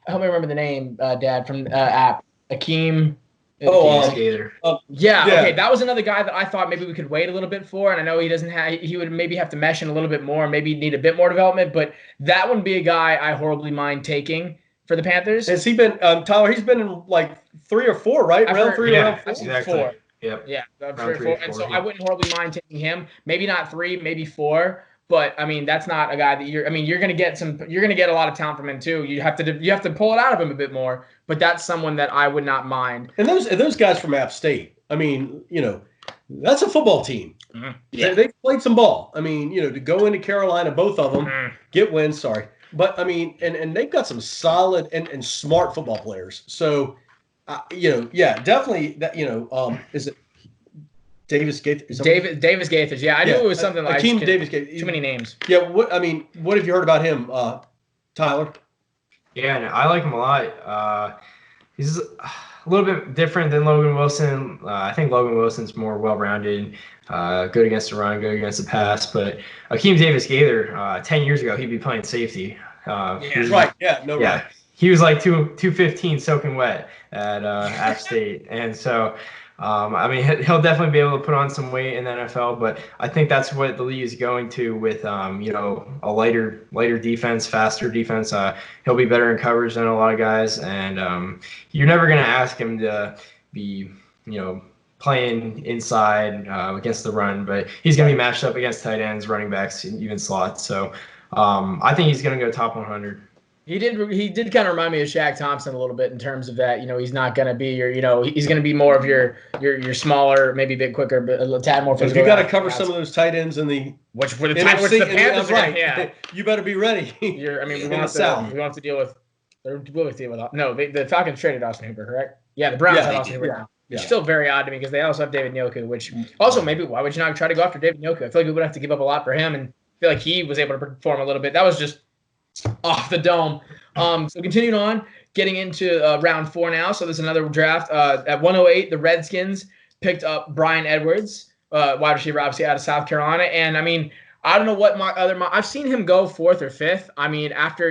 Help me remember the name, Dad, from App Akeem. Gaither. Okay, that was another guy that I thought maybe we could wait a little bit for, and I know he would maybe have to mesh in a little bit more, maybe need a bit more development, but that would be a guy I horribly mind taking for the Panthers. Has he been, Tyler? He's been in like 3 or 4, right? Round 3 or round 4. Exactly. 4. Yep. Yeah, 3 or 4, and so I wouldn't horribly mind taking him. Maybe not 3, maybe 4. But I mean, that's not a guy that you're going to get a lot of talent from him too. You have to pull it out of him a bit more. But that's someone that I would not mind. And those guys from App State, I mean, that's a football team. Mm-hmm. Yeah. They played some ball. I mean, to go into Carolina, both of them get wins. Sorry, but I mean, and they've got some solid and smart football players. So, definitely that. Is it Davis Gaithers? Davis Gaithers. Yeah, I knew it was something like Akeem Davis Gaithers. Too many names. Yeah. What have you heard about him, Tyler? Yeah, I like him a lot. He's a little bit different than Logan Wilson. I think Logan Wilson's more well-rounded, good against the run, good against the pass. But Akeem Davis Gaither, 10 years ago, he'd be playing safety. Right. Yeah. No. Yeah. Right. He was like 215 soaking wet at App State, and so. I mean, he'll definitely be able to put on some weight in the NFL, but I think that's what the league is going to with, a lighter defense, faster defense. He'll be better in coverage than a lot of guys, and you're never going to ask him to be, playing inside against the run, but he's going to be matched up against tight ends, running backs, and even slots. So I think he's going to go top 100. He did kind of remind me of Shaq Thompson a little bit in terms of that, he's not going to be he's going to be more of your smaller, maybe a bit quicker, but a tad more physical. If you got to cover some of those tight ends in the which the Panthers right. Yeah. You better be ready. We won't have to deal with the Falcons traded Austin Hooper, correct? Yeah, the Browns had Austin Hooper now. It's still very odd to me because they also have David Njoku, which also maybe why would you not try to go after David Njoku? I feel like we would have to give up a lot for him, and I feel like he was able to perform a little bit. That was just off the dome. So continuing on, getting into round 4 now. So there's another draft. At 108, the Redskins picked up Bryan Edwards, wide receiver, obviously out of South Carolina. And I mean, I don't know what I've seen him go 4th or 5th. I mean, after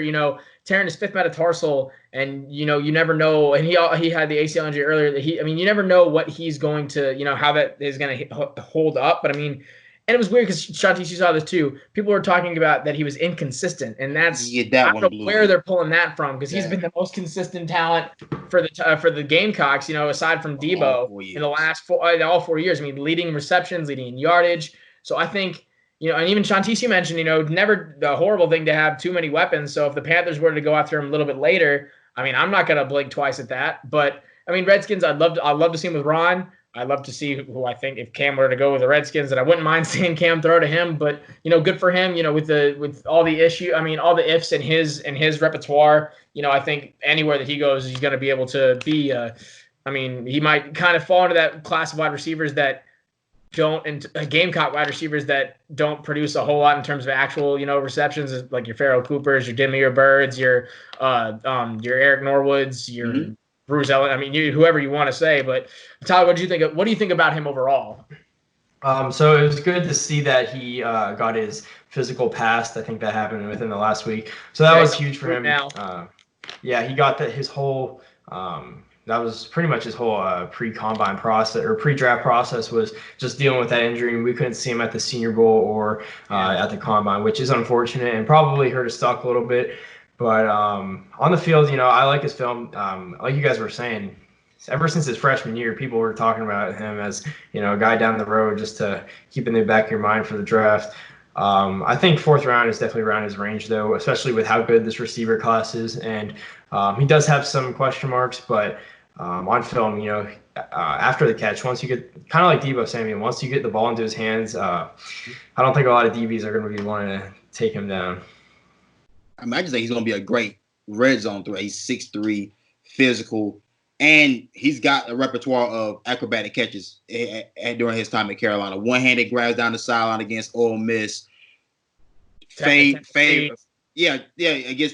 tearing his 5th metatarsal, and you never know. And he had the ACL injury earlier. You never know what he's going to, how that is going to hold up. But I mean. And it was weird because Shontis, you saw this too. People were talking about that he was inconsistent, and that's I don't know where they're pulling that from, because he's been the most consistent talent for the Gamecocks. Aside from Debo in the last all 4 years. I mean, leading receptions, leading in yardage. So I think and even Shontis, you mentioned never the horrible thing to have too many weapons. So if the Panthers were to go after him a little bit later, I mean, I'm not gonna blink twice at that. But I mean, Redskins, I'd love to see him with Ron. I'd love to see who I think, if Cam were to go with the Redskins, and I wouldn't mind seeing Cam throw to him. But good for him. With all the all the ifs in his repertoire. I think anywhere that he goes, he's going to be able to be. He might kind of fall into that class of wide receivers that don't, and Gamecock wide receivers that don't produce a whole lot in terms of actual receptions, like your Farrell Coopers, your Demir Birds, your Eric Norwoods, your Bruce Ellen, whoever you want to say. But Tyler, what do you think about him overall? So it was good to see that he got his physical passed. I think that happened within the last week. So that was huge for him. He got his whole that was pretty much his whole pre-combine process or pre-draft process was just dealing with that injury, and we couldn't see him at the Senior Bowl or at the combine, which is unfortunate and probably hurt his stock a little bit. But on the field, I like his film. Like you guys were saying, ever since his freshman year, people were talking about him as, a guy down the road just to keep in the back of your mind for the draft. I think 4th round is definitely around his range, though, especially with how good this receiver class is. And he does have some question marks, but on film, after the catch, once you get, kind of like Debo Samuel, once you get the ball into his hands, I don't think a lot of DBs are going to be wanting to take him down. I just think he's going to be a great red zone threat. He's 6'3", physical, and he's got a repertoire of acrobatic catches during his time at Carolina. One-handed grabs down the sideline against Ole Miss. Against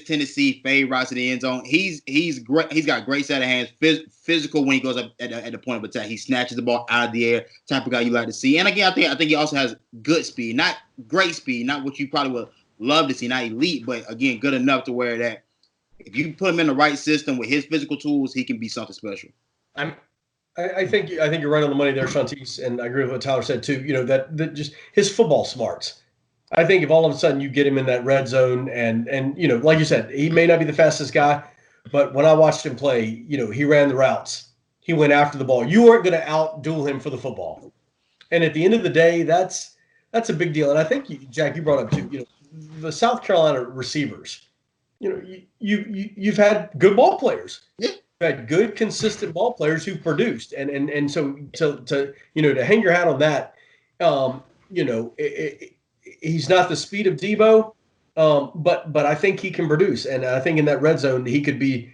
Tennessee. Fade right to the end zone. He's great. He's got a great set of hands. Physical when he goes up at the point of attack. He snatches the ball out of the air. Type of guy you like to see. And again, I think he also has good speed, not great speed, not what you probably would love to see, not elite, but again, good enough to where that if you put him in the right system with his physical tools, he can be something special. I think you're right on the money there, Shontis, and I agree with what Tyler said too. That just his football smarts. I think if all of a sudden you get him in that red zone, and like you said, he may not be the fastest guy, but when I watched him play, he ran the routes, he went after the ball. You weren't going to out-duel him for the football, and at the end of the day, that's a big deal. And I think Jack, you brought up too. The South Carolina receivers, you've had good ball players. Yeah. You've had good, consistent ball players who produced. And so to hang your hat on that, he's not the speed of Debo, but I think he can produce. And I think in that red zone, he could be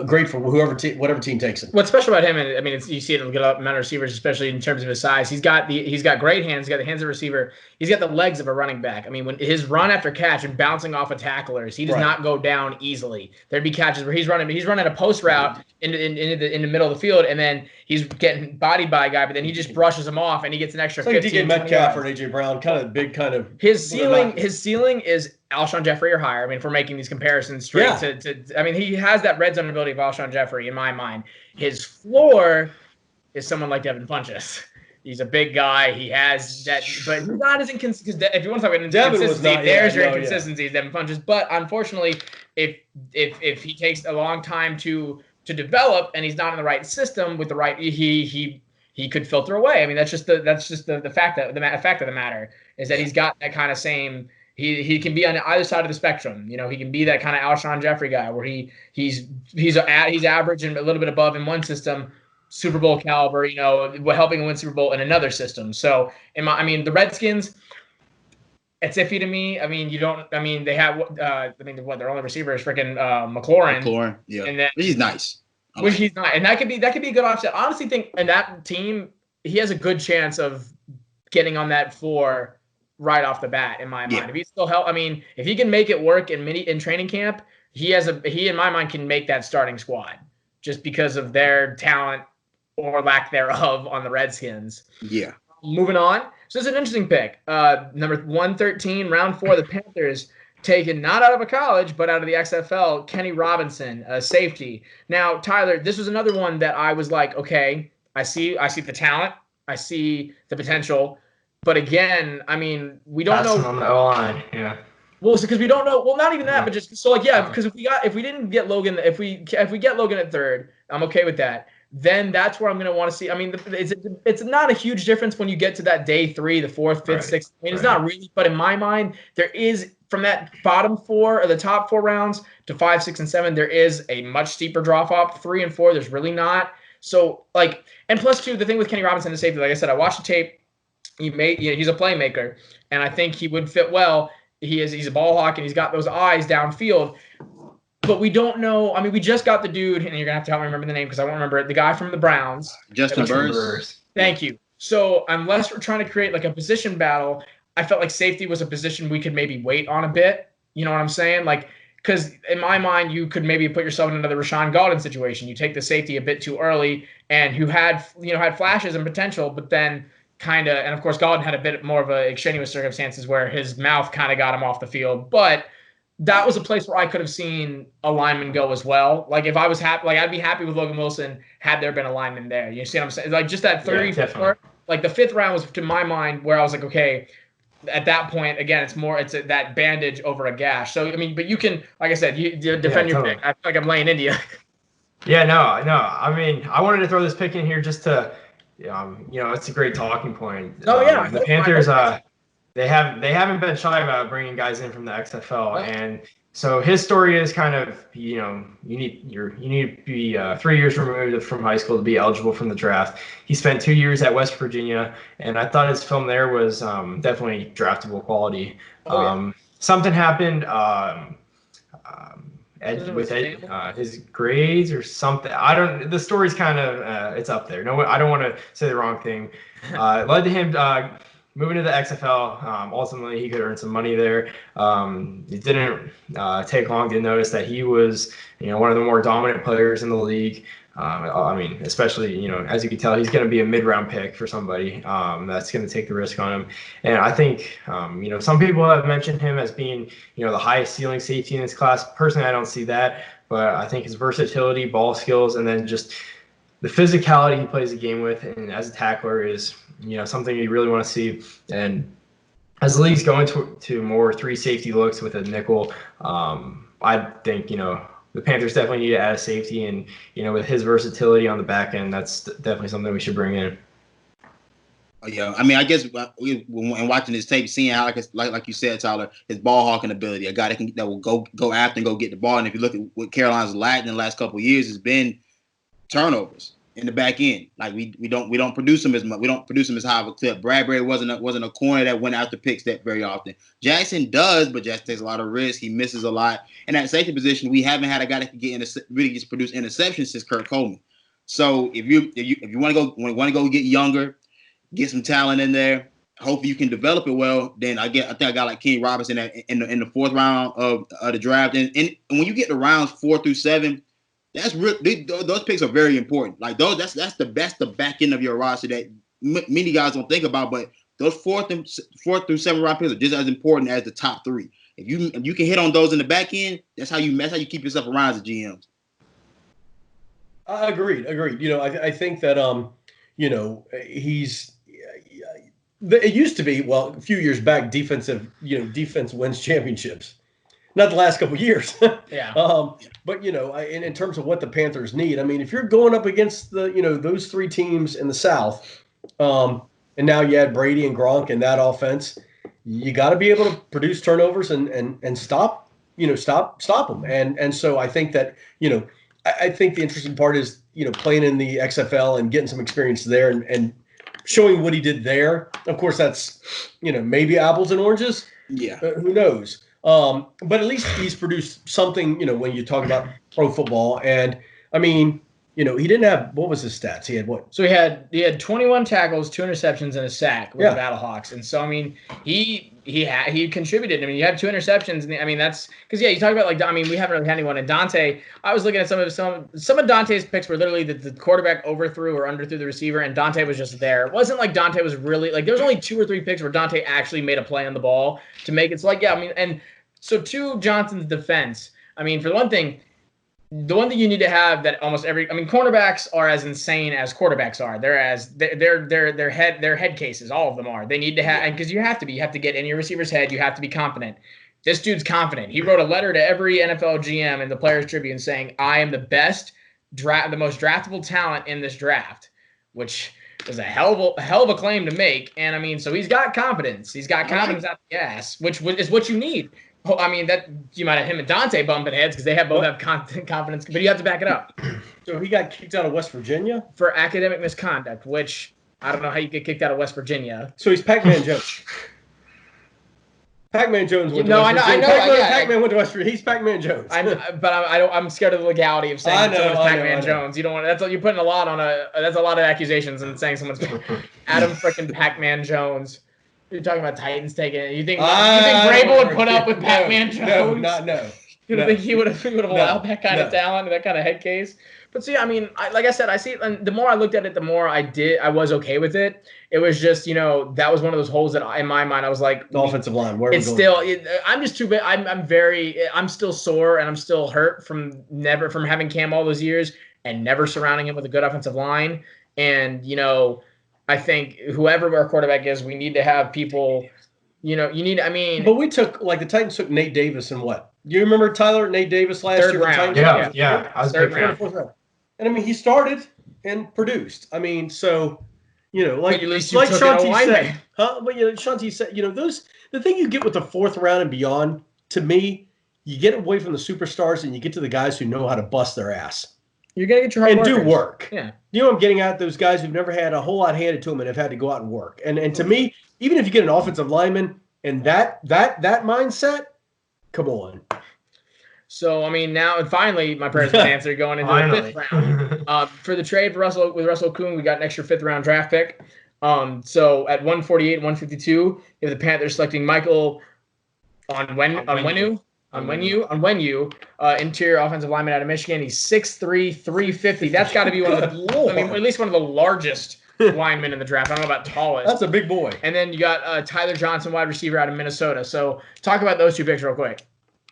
great for whatever team takes him. What's special about him, and you see it in the amount of receivers, especially in terms of his size. He's got great hands. He's got the hands of a receiver. He's got the legs of a running back. When his run after catch and bouncing off of tacklers, he does not go down easily. There'd be catches where he's running a post route in the middle of the field, and then he's getting bodied by a guy, but then he just brushes him off, and he gets an extra 15. DK Metcalf or AJ Brown, kind of. His ceiling is Alshon Jeffrey or higher. If we're making these comparisons straight to he has that red zone ability of Alshon Jeffrey in my mind. His floor is someone like Devin Funchess. He's a big guy. He has that, but he's not as inconsistent. If you want to talk about inconsistency, there's your inconsistencies, Devin Funchess. But unfortunately, if he takes a long time to develop and he's not in the right system with the right, he could filter away. That's just the fact of the matter is that he's got that kind of same. He can be on either side of the spectrum. He can be that kind of Alshon Jeffrey guy where he's average and a little bit above in one system, Super Bowl caliber, helping him win Super Bowl in another system. So, the Redskins, it's iffy to me. They have their only receiver is freaking McLaurin. McLaurin, yeah, and then, he's nice. He's not, and that could be a good offset. I honestly think in that team he has a good chance of getting on that floor right off the bat in my mind. Yeah. If he still help, I mean, if he can make it work in training camp, he in my mind can make that starting squad just because of their talent or lack thereof on the Redskins. Yeah. Moving on. So this is an interesting pick. Number 113, round 4, the Panthers taken not out of a college, but out of the XFL, Kenny Robinson, a safety. Now, Tyler, this was another one that I was like, okay, I see the talent. I see the potential. But again, I mean, we don't know. On the O-line, yeah. Well, because we don't know. Well, not even that, but just so like, yeah, because if we didn't get Logan, if we get Logan at 3rd, I'm okay with that. Then that's where I'm going to want to see. I mean, it's not a huge difference when you get to that day 3, the 4th, 5th, 6th. I mean, it's not really, but in my mind, there is from that bottom 4 or the top 4 rounds to 5, 6, and 7, there is a much steeper drop off. 3 and 4, there's really not. So like, and plus too, the thing with Kenny Robinson is safety. Like I said, I watched the tape. He's a playmaker, and I think he would fit well. He's a ball hawk, and he's got those eyes downfield. But we don't know. I mean, we just got the dude, and you're going to have to help me remember the name because I won't remember it. The guy from the Browns. Justin Burrs. Thank you. So unless we're trying to create like a position battle, I felt like safety was a position we could maybe wait on a bit. You know what I'm saying? Like, because in my mind, you could maybe put yourself in another Rashawn Gaulden situation. You take the safety a bit too early, and who had flashes and potential, but then kind of, and of course, Gaulden had a bit more of a extraneous circumstances where his mouth kind of got him off the field, but that was a place where I could have seen a lineman go as well. Like if I was happy, like I'd be happy with Logan Wilson had there been a lineman there. You see what I'm saying? Like just that 34, like the 5th round was to my mind where I was like, okay, at that point, again, it's that bandage over a gash. So I mean, but you can, like I said, you defend your pick. I feel like I'm laying India. Yeah, no. I mean, I wanted to throw this pick in here just to, it's a great talking point. Oh yeah, the Panthers. They haven't been shy about bringing guys in from the XFL, and so his story is kind of you need to be 3 years removed from high school to be eligible from the draft. He spent 2 years at West Virginia, and I thought his film there was definitely draftable quality. Something happened with his grades or something. The story's kind of it's up there. No, I don't want to say the wrong thing. It led to him moving to the XFL. Ultimately, he could earn some money there. It didn't take long to notice that he was, one of the more dominant players in the league. I mean, especially, as you can tell, he's going to be a mid-round pick for somebody that's going to take the risk on him. And I think, some people have mentioned him as being, the highest ceiling safety in his class. Personally, I don't see that, but I think his versatility, ball skills, and then just the physicality he plays the game with, and as a tackler is, something you really want to see. And as the league's going to more 3 safety looks with a nickel, I think, the Panthers definitely need to add a safety, and, with his versatility on the back end, that's definitely something we should bring in. Yeah, I mean, I guess when watching his tape, seeing how, like you said, Tyler, his ball hawking ability, a guy that will go after and go get the ball. And if you look at what Carolina's lacked in the last couple of years, has been turnovers in the back end. Like we don't produce him as much. We don't produce him as high of a clip. Bradbury wasn't a corner that went after picks that very often. Jackson does, but Jackson takes a lot of risk. He misses a lot. And at safety position, we haven't had a guy that can really just produce interceptions since Kurt Coleman. So if you want to go get younger, get some talent in there, hopefully you can develop it well. Then I think a guy like Kenny Robinson in the 4th round of the draft. And when you get to rounds 4 through 7. Those picks are very important. Like that's the back end of your roster that many guys don't think about. But those 4th through 7th round picks are just as important as the top 3. If you can hit on those in the back end, that's how you keep yourself around as a GM. Agreed. I think that he's. It used to be, a few years back, defense wins championships. Not the last couple of years. Yeah. But, in terms of what the Panthers need, I mean, if you're going up against those 3 teams in the South, and now you add Brady and Gronk in that offense, you got to be able to produce turnovers and stop them. And so I think that, I think the interesting part is, playing in the XFL and getting some experience there and showing what he did there. Of course, that's, maybe apples and oranges. Yeah. Who knows? But at least he's produced something, when you talk about pro football. And I mean, he didn't have, what was his stats? He had what? So he had 21 tackles, 2 interceptions, and a sack with the Battlehawks. And so, I mean, he contributed. I mean, you had 2 interceptions. And I mean, that's because, you talk about, we haven't really had anyone. And Dante, I was looking at some of Dante's picks were literally the quarterback overthrew or underthrew the receiver, and Dante was just there. It wasn't like Dante was really, there was only 2 or 3 picks where Dante actually made a play on the ball to make it. So, and so to Johnson's defense, I mean, for one thing, the one thing you need to have that almost cornerbacks are as insane as quarterbacks are. They're head cases. All of them are. They need to have, because you have to get in your receiver's head. You have to be confident. This dude's confident. He wrote a letter to every NFL GM in the Players Tribune saying, "I am the best the most draftable talent in this draft," which is a hell of a claim to make. And I mean, so he's got confidence. He's got confidence out the ass, which is what you need. I mean, that you might have him and Dante bumping heads because they both have confidence, but you have to back it up. So he got kicked out of West Virginia for academic misconduct, which I don't know how you get kicked out of West Virginia. So he's Pac-Man Jones. Pac-Man Jones went to West Virginia. I know. Pac-Man went to West Virginia. He's Pac-Man Jones. I'm scared of the legality of saying someone's Pac-Man Jones. You don't want. You're putting a lot on that's a lot of accusations and saying someone's Adam freaking Pac-Man Jones. You're talking about Titans taking it. You think Vrabel would put up with Pac-Man Jones? No. You don't think he would have allowed that kind of talent and that kind of head case? But see, I mean, like I said, I see. And the more I looked at it, the more I was okay with it. It was just, that was one of those holes that in my mind I was like, the offensive line. Where it's still. I'm just too big. I'm still sore and I'm still hurt from having Cam all those years and never surrounding him with a good offensive line. And I think whoever our quarterback is, we need to have people, But we took, the Titans took Nate Davis and what? Do you remember Nate Davis last year? Round. Yeah. I was third round. And I mean, he started and produced. I mean, so, like Shontis said, But Shontis said, the thing you get with the 4th round and beyond, to me, you get away from the superstars and you get to the guys who know how to bust their ass. You're going to get your hard do work. Yeah. I'm getting at those guys who've never had a whole lot handed to them and have had to go out and work. And to me, even if you get an offensive lineman and that mindset, come on. So, I mean, now and finally, my prayers have been answered going into the 5th round. For the trade with Russell Kuhn, we got an extra 5th round draft pick. So at 148 and 152, you have the Panthers selecting Michael Onwenu, interior offensive lineman out of Michigan. He's 6'3", 350. That's got to be one of the, at least one of the largest linemen in the draft. I don't know about tallest. That's a big boy. And then you got Tyler Johnson, wide receiver out of Minnesota. So talk about those 2 picks real quick.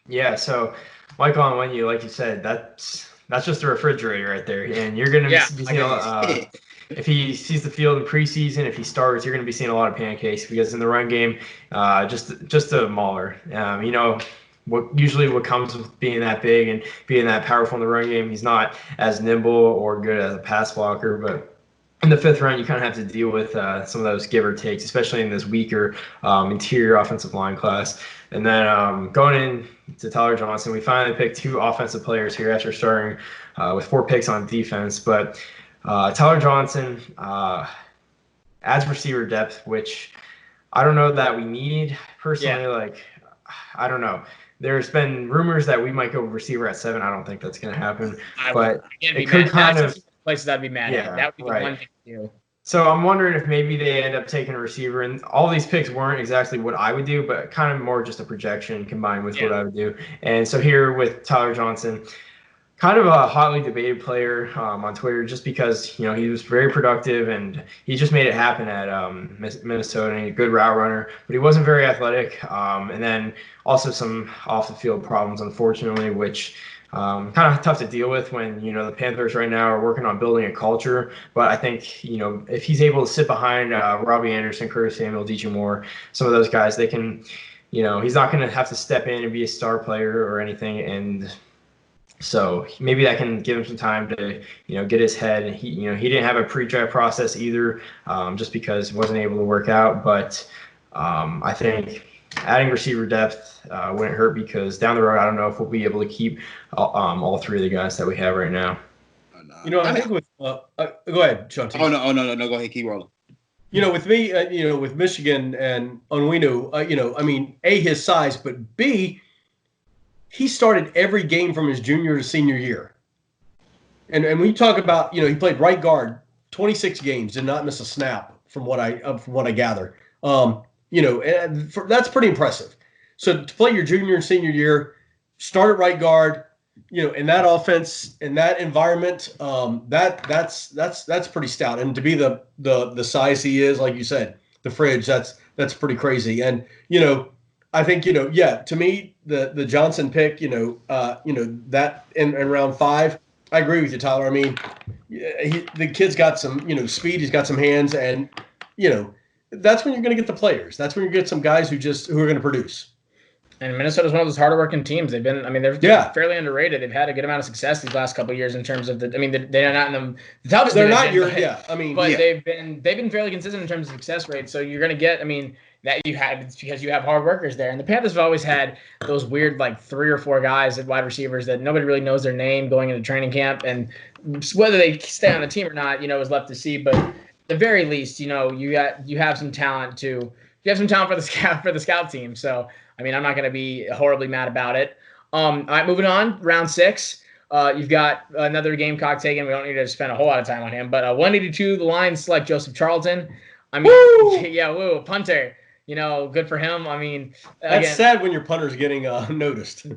Yeah, so Michael Onwenu, like you said, that's just a refrigerator right there. And you're going to be if he sees the field in preseason, if he starts, you're going to be seeing a lot of pancakes because in the run game, just a mauler. What comes with being that big and being that powerful in the run game, he's not as nimble or good as a pass blocker. But in the 5th round, you kind of have to deal with some of those give or takes, especially in this weaker interior offensive line class. And then going into Tyler Johnson, we finally picked 2 offensive players here after starting with 4 picks on defense. But Tyler Johnson adds receiver depth, which I don't know that we need personally. Yeah. I don't know. There's been rumors that we might go receiver at 7. I don't think that's going to happen. But it could kind of places I'd be mad at. That would be the one thing to do. So I'm wondering if maybe they end up taking a receiver. And all these picks weren't exactly what I would do, but kind of more just a projection combined with what I would do. And so here with Tyler Johnson, kind of a hotly debated player on Twitter just because, he was very productive and he just made it happen at Minnesota, and a good route runner, but he wasn't very athletic. And then also some off-the-field problems, unfortunately, which kind of tough to deal with when, the Panthers right now are working on building a culture. But I think, if he's able to sit behind Robbie Anderson, Curtis Samuel, DJ Moore, some of those guys, they can, he's not going to have to step in and be a star player or anything. And so maybe that can give him some time to, get his head. And he didn't have a pre-draft process either, just because he wasn't able to work out. But I think adding receiver depth wouldn't hurt because down the road, I don't know if we'll be able to keep all 3 of the guys that we have right now. I think with go ahead, Shontis. Oh no, go ahead, keep rolling. With me, with Michigan and Onwenu, A, his size, but B, he started every game from his junior to senior year. And when you talk about, he played right guard 26 games, did not miss a snap from what I gather. That's pretty impressive. So to play your junior and senior year, start at right guard, in that offense, in that environment, that's pretty stout. And to be the size he is, like you said, the fridge, that's pretty crazy. And I think to me the Johnson pick, that in round 5, I agree with you, Tyler. I mean, the kid's got some speed, he's got some hands, and that's when you're going to get the players. That's when you get some guys who are going to produce. And Minnesota's one of those harder working teams. They're fairly underrated. They've had a good amount of success these last couple of years in terms of they're not in the toughest division. They've been fairly consistent in terms of success rate. So you're going to get, that you have, it's because you have hard workers there. And the Panthers have always had those weird 3 or 4 guys at wide receivers that nobody really knows their name going into training camp, and whether they stay on the team or not, is left to see. But at the very least, you have some talent for the scout team. So I'm not going to be horribly mad about it. All right, moving on, round 6. You've got another Gamecock taken. We don't need to spend a whole lot of time on him, but 182, the Lions select Joseph Charlton. Woo! Yeah, punter. Good for him. That's sad when your punter's getting noticed.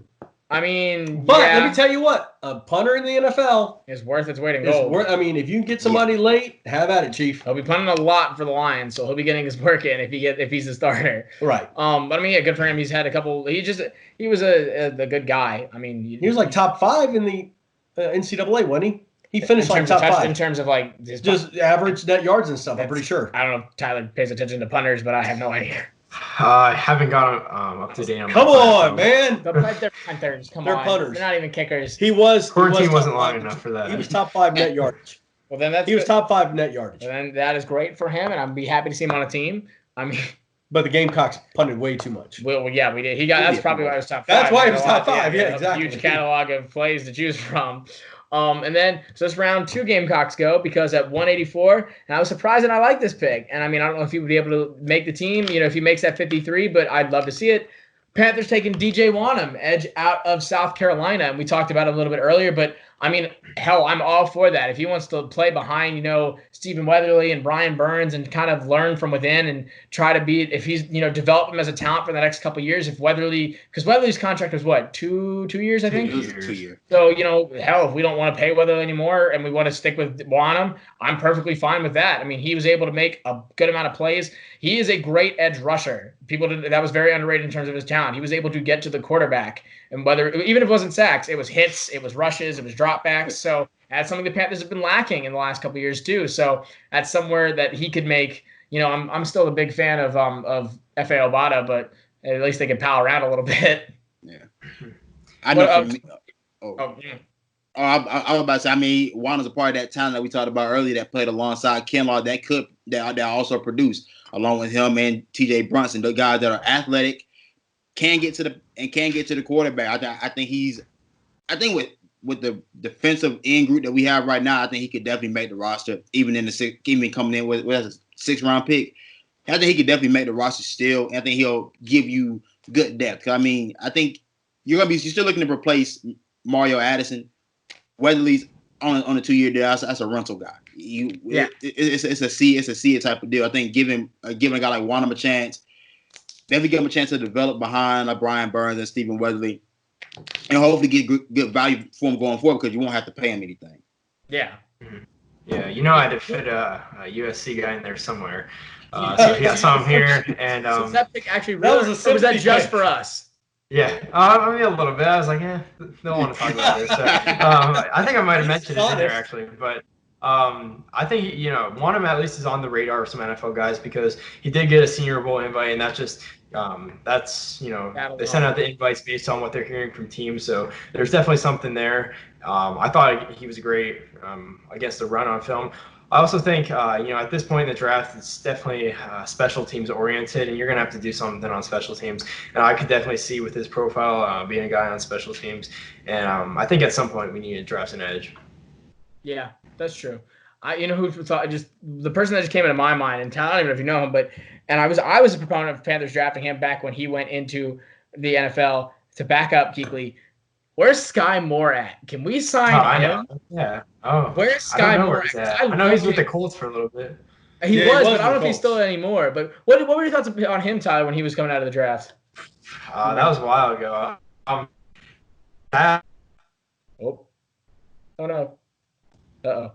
But let me tell you what, a punter in the NFL is worth its weight in gold. If you can get somebody late, have at it, Chief. He'll be punting a lot for the Lions, so he'll be getting his work in if he's a starter. Right. Good for him. He's had a couple. He was a good guy. He was top 5 in the NCAA, wasn't he? He finished top 5 in terms of just average net yards and stuff. I'm pretty sure. I don't know if Tyler pays attention to punters, but I have no idea. I haven't got up to date on. Come on, man. They're Panthers. They're punters. They're not even kickers. Quarantine wasn't long enough for that. He was top 5 net yardage. Well, then he was top 5 net yardage. Well, then that is great for him, and I'd be happy to see him on a team. But the Gamecocks punted way too much. Well, yeah, we did. That's probably why he was top 5. That's why he was top 5. Yeah, exactly. Huge catalog of plays to choose from. And then, so this round 2 Gamecocks go, because at 184, and I was surprised, and I like this pick. And I don't know if he would be able to make the team, if he makes that 53, but I'd love to see it. Panthers taking DJ Wanham, edge out of South Carolina. And we talked about it a little bit earlier, but hell, I'm all for that. If he wants to play behind, Stephen Weatherly and Brian Burns and kind of learn from within and try to if he's, develop him as a talent for the next couple of years, because Weatherly's contract was what, 2 years, I think? 2 years. 2 years. So, hell, if we don't want to pay Weatherly anymore and we want to stick with Wanham, I'm perfectly fine with that. He was able to make a good amount of plays. He is a great edge rusher. That was very underrated in terms of his talent. He was able to get to the quarterback, and even if it wasn't sacks, it was hits, it was rushes, it was dropbacks. So that's something the Panthers have been lacking in the last couple of years too. So that's somewhere that he could make. I'm still a big fan of F.A. Obata, but at least they can pal around a little bit. Yeah, I know. I was about to say. Wanda's a part of that talent that we talked about earlier that played alongside Kinlaw that also produced along with him and T.J. Brunson, the guys that are athletic, can get to the quarterback. I think with the defensive end group that we have right now, I think he could definitely make the roster, even coming in with a 6th-round pick. I think he could definitely make the roster still. And I think he'll give you good depth. I think you're still looking to replace Mario Addison. Weatherly's on a 2-year deal. That's a rental guy. It's a see it type of deal. I think giving a guy like Wanham a chance, definitely give him a chance to develop behind like Brian Burns and Stephen Weatherly, and hopefully get good value for him going forward, because you won't have to pay him anything. Yeah. Mm-hmm. Yeah, I had to fit a USC guy in there somewhere. So he saw him here, and so that pick actually was that just for us? Yeah, a little bit. I was like, don't want to talk about this. So, I think I might have mentioned it in there actually, but I think Wanham at least is on the radar of some NFL guys, because he did get a Senior Bowl invite, and that's just they send out the invites based on what they're hearing from teams. So there's definitely something there. I thought he was great against the run on film. I also think, at this point in the draft, it's definitely special teams oriented, and you're going to have to do something on special teams. And I could definitely see with his profile being a guy on special teams. And I think at some point we need to draft an edge. Yeah, that's true. Who thought, just the person that just came into my mind, and I don't even know if you know him, but I was a proponent of Panthers drafting him back when he went into the NFL to back up Kuechly. Where's Sky Moore at? Can we sign I him? know. Yeah. Oh. Where's Sky Moore at? at? I know he's with the Colts for a little bit. He Yeah, was, he was but I don't know with if he's still anymore. But what were your thoughts on him, Tyler, when he was coming out of the draft? That was a while ago. That Oh no. Uh-oh.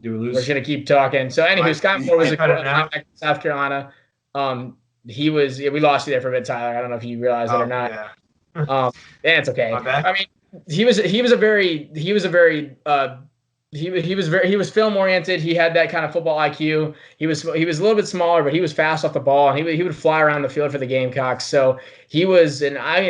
Do we lose? We're just gonna keep talking. So anywho, Sky Moore was a I don't know. quarterback in South Carolina. We lost you there for a bit, Tyler. I don't know if you realized it or not. Yeah. It's okay. My bad. I mean, he was film oriented. He had that kind of football IQ. He was a little bit smaller, but he was fast off the ball, and he would fly around the field for the Gamecocks. So he was, and I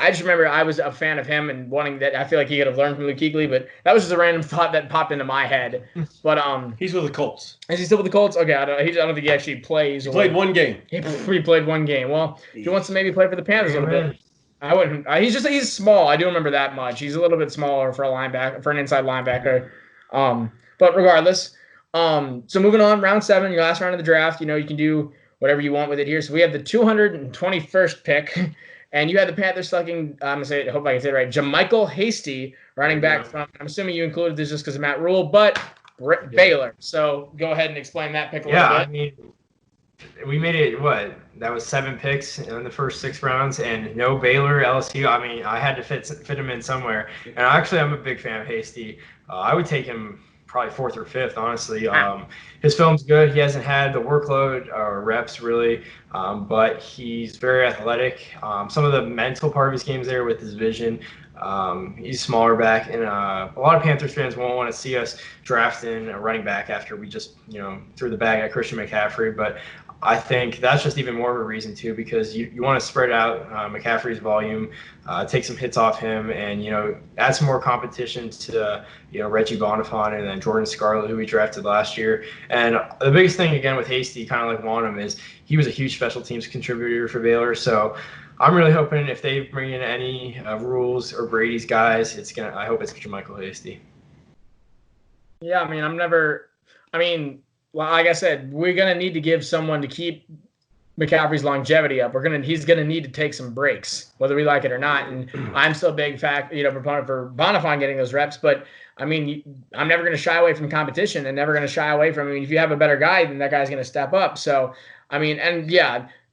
just remember I was a fan of him and wanting that. I feel like he could have learned from Luke Kuechly, but that was just a random thought that popped into my head. But He's with the Colts. is he still with the Colts? Okay, I don't think he actually plays. He played one game. He played one game. Well, if he wants to maybe play for the Panthers a little bit, I wouldn't. He's small. I do remember that much. He's a little bit smaller for an inside linebacker. But regardless, so moving on, round 7, your last round of the draft. You can do whatever you want with it here. So we have the 221st pick. And you had the Panthers selecting, I hope I can say it right, JaMycal Hasty, running back from, I'm assuming you included this just because of Matt Rule, but Baylor. So go ahead and explain that pick a little bit. Yeah, I mean, we made it, that was 7 picks in the first 6 rounds, and no Baylor, LSU. I mean, I had to fit him in somewhere. And actually, I'm a big fan of Hasty. I would take him probably 4th or 5th, honestly. His film's good. He hasn't had the workload or reps, really, but he's very athletic. Some of the mental part of his game's there with his vision. He's a smaller back, and a lot of Panthers fans won't want to see us drafting a running back after we just, threw the bag at Christian McCaffrey, but I think that's just even more of a reason, too, because you want to spread out McCaffrey's volume, take some hits off him, and, add some more competition to, Reggie Bonifant and then Jordan Scarlett, who we drafted last year. And the biggest thing, again, with Hasty, kind of like Wanham, is he was a huge special teams contributor for Baylor. So I'm really hoping if they bring in any Rules or Brady's guys, I hope it's JaMycal Hasty. Yeah, well, like I said, we're gonna need to give someone to keep McCaffrey's longevity up. He's gonna need to take some breaks, whether we like it or not. And I'm still a big proponent for Bonifant getting those reps, but I'm never gonna shy away from competition and never gonna shy away from. If you have a better guy, then that guy's gonna step up. So,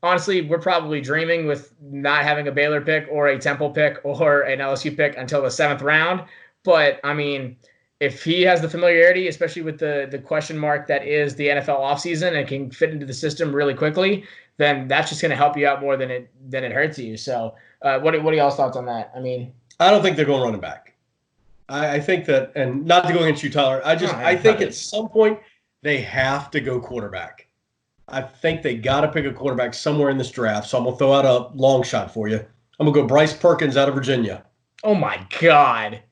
honestly, we're probably dreaming with not having a Baylor pick or a Temple pick or an LSU pick until the 7th round. But if he has the familiarity, especially with the question mark that is the NFL offseason and can fit into the system really quickly, then that's just going to help you out more than it hurts you. So what are y'all's thoughts on that? I don't think they're going running back. I think that, and not to go against you, Tyler, I think at some point they have to go quarterback. I think they got to pick a quarterback somewhere in this draft. So I'm going to throw out a long shot for you. I'm going to go Bryce Perkins out of Virginia. Oh, my God.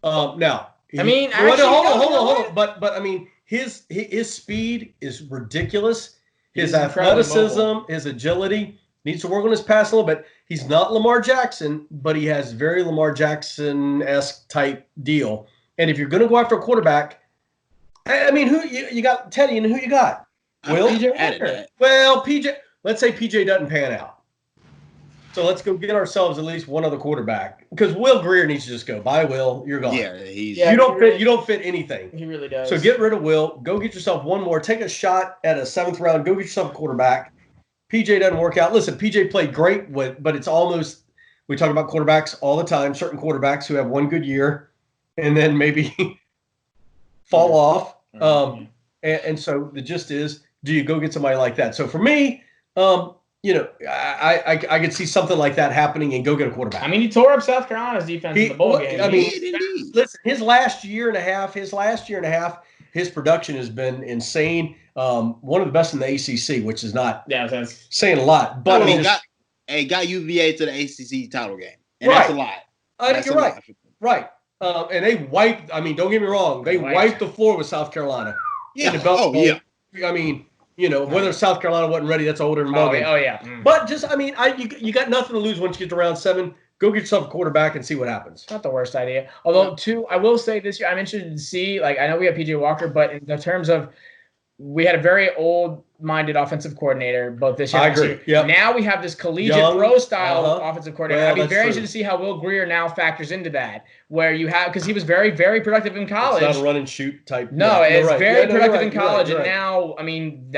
Now, hold on. But his speed is ridiculous. His athleticism, his agility, needs to work on his pass a little bit. He's not Lamar Jackson, but he has very Lamar Jackson-esque type deal. And if you're going to go after a quarterback, who you got? Teddy, and who you got? Will? Well, let's say PJ doesn't pan out. So let's go get ourselves at least one other quarterback, because Will Greer needs to just go. Bye, Will. You're gone. Yeah, you don't fit anything. He really does. So get rid of Will. Go get yourself one more. Take a shot at a 7th round. Go get yourself a quarterback. PJ doesn't work out. Listen, PJ played great, but it's almost, we talk about quarterbacks all the time. Certain quarterbacks who have one good year and then maybe fall off. And so the gist is, do you go get somebody like that? So for me, I could see something like that happening and go get a quarterback. He tore up South Carolina's defense in the bowl game. Listen, his last year and a half, his production has been insane. One of the best in the ACC, which is not saying a lot. But got UVA to the ACC title game, and right. That's a lot. You're right. Right. And they wiped. Don't get me wrong. They wiped the floor with South Carolina. Yeah. Whether South Carolina wasn't ready, that's older than Morgan. Oh yeah. But just, you got nothing to lose once you get to round 7. Go get yourself a quarterback and see what happens. Not the worst idea. Although, I will say this year, I'm interested to see. I know we have PJ Walker, but in the terms of we had a very old-minded offensive coordinator both this year. I agree. Yep. Now we have this collegiate Young, pro-style offensive coordinator. Well, I'd be very that's interested to see how Will Grier now factors into that, where you have because he was very, very productive in college. It's not a run and shoot type. No, it's very productive in college, you're and right. now, I mean,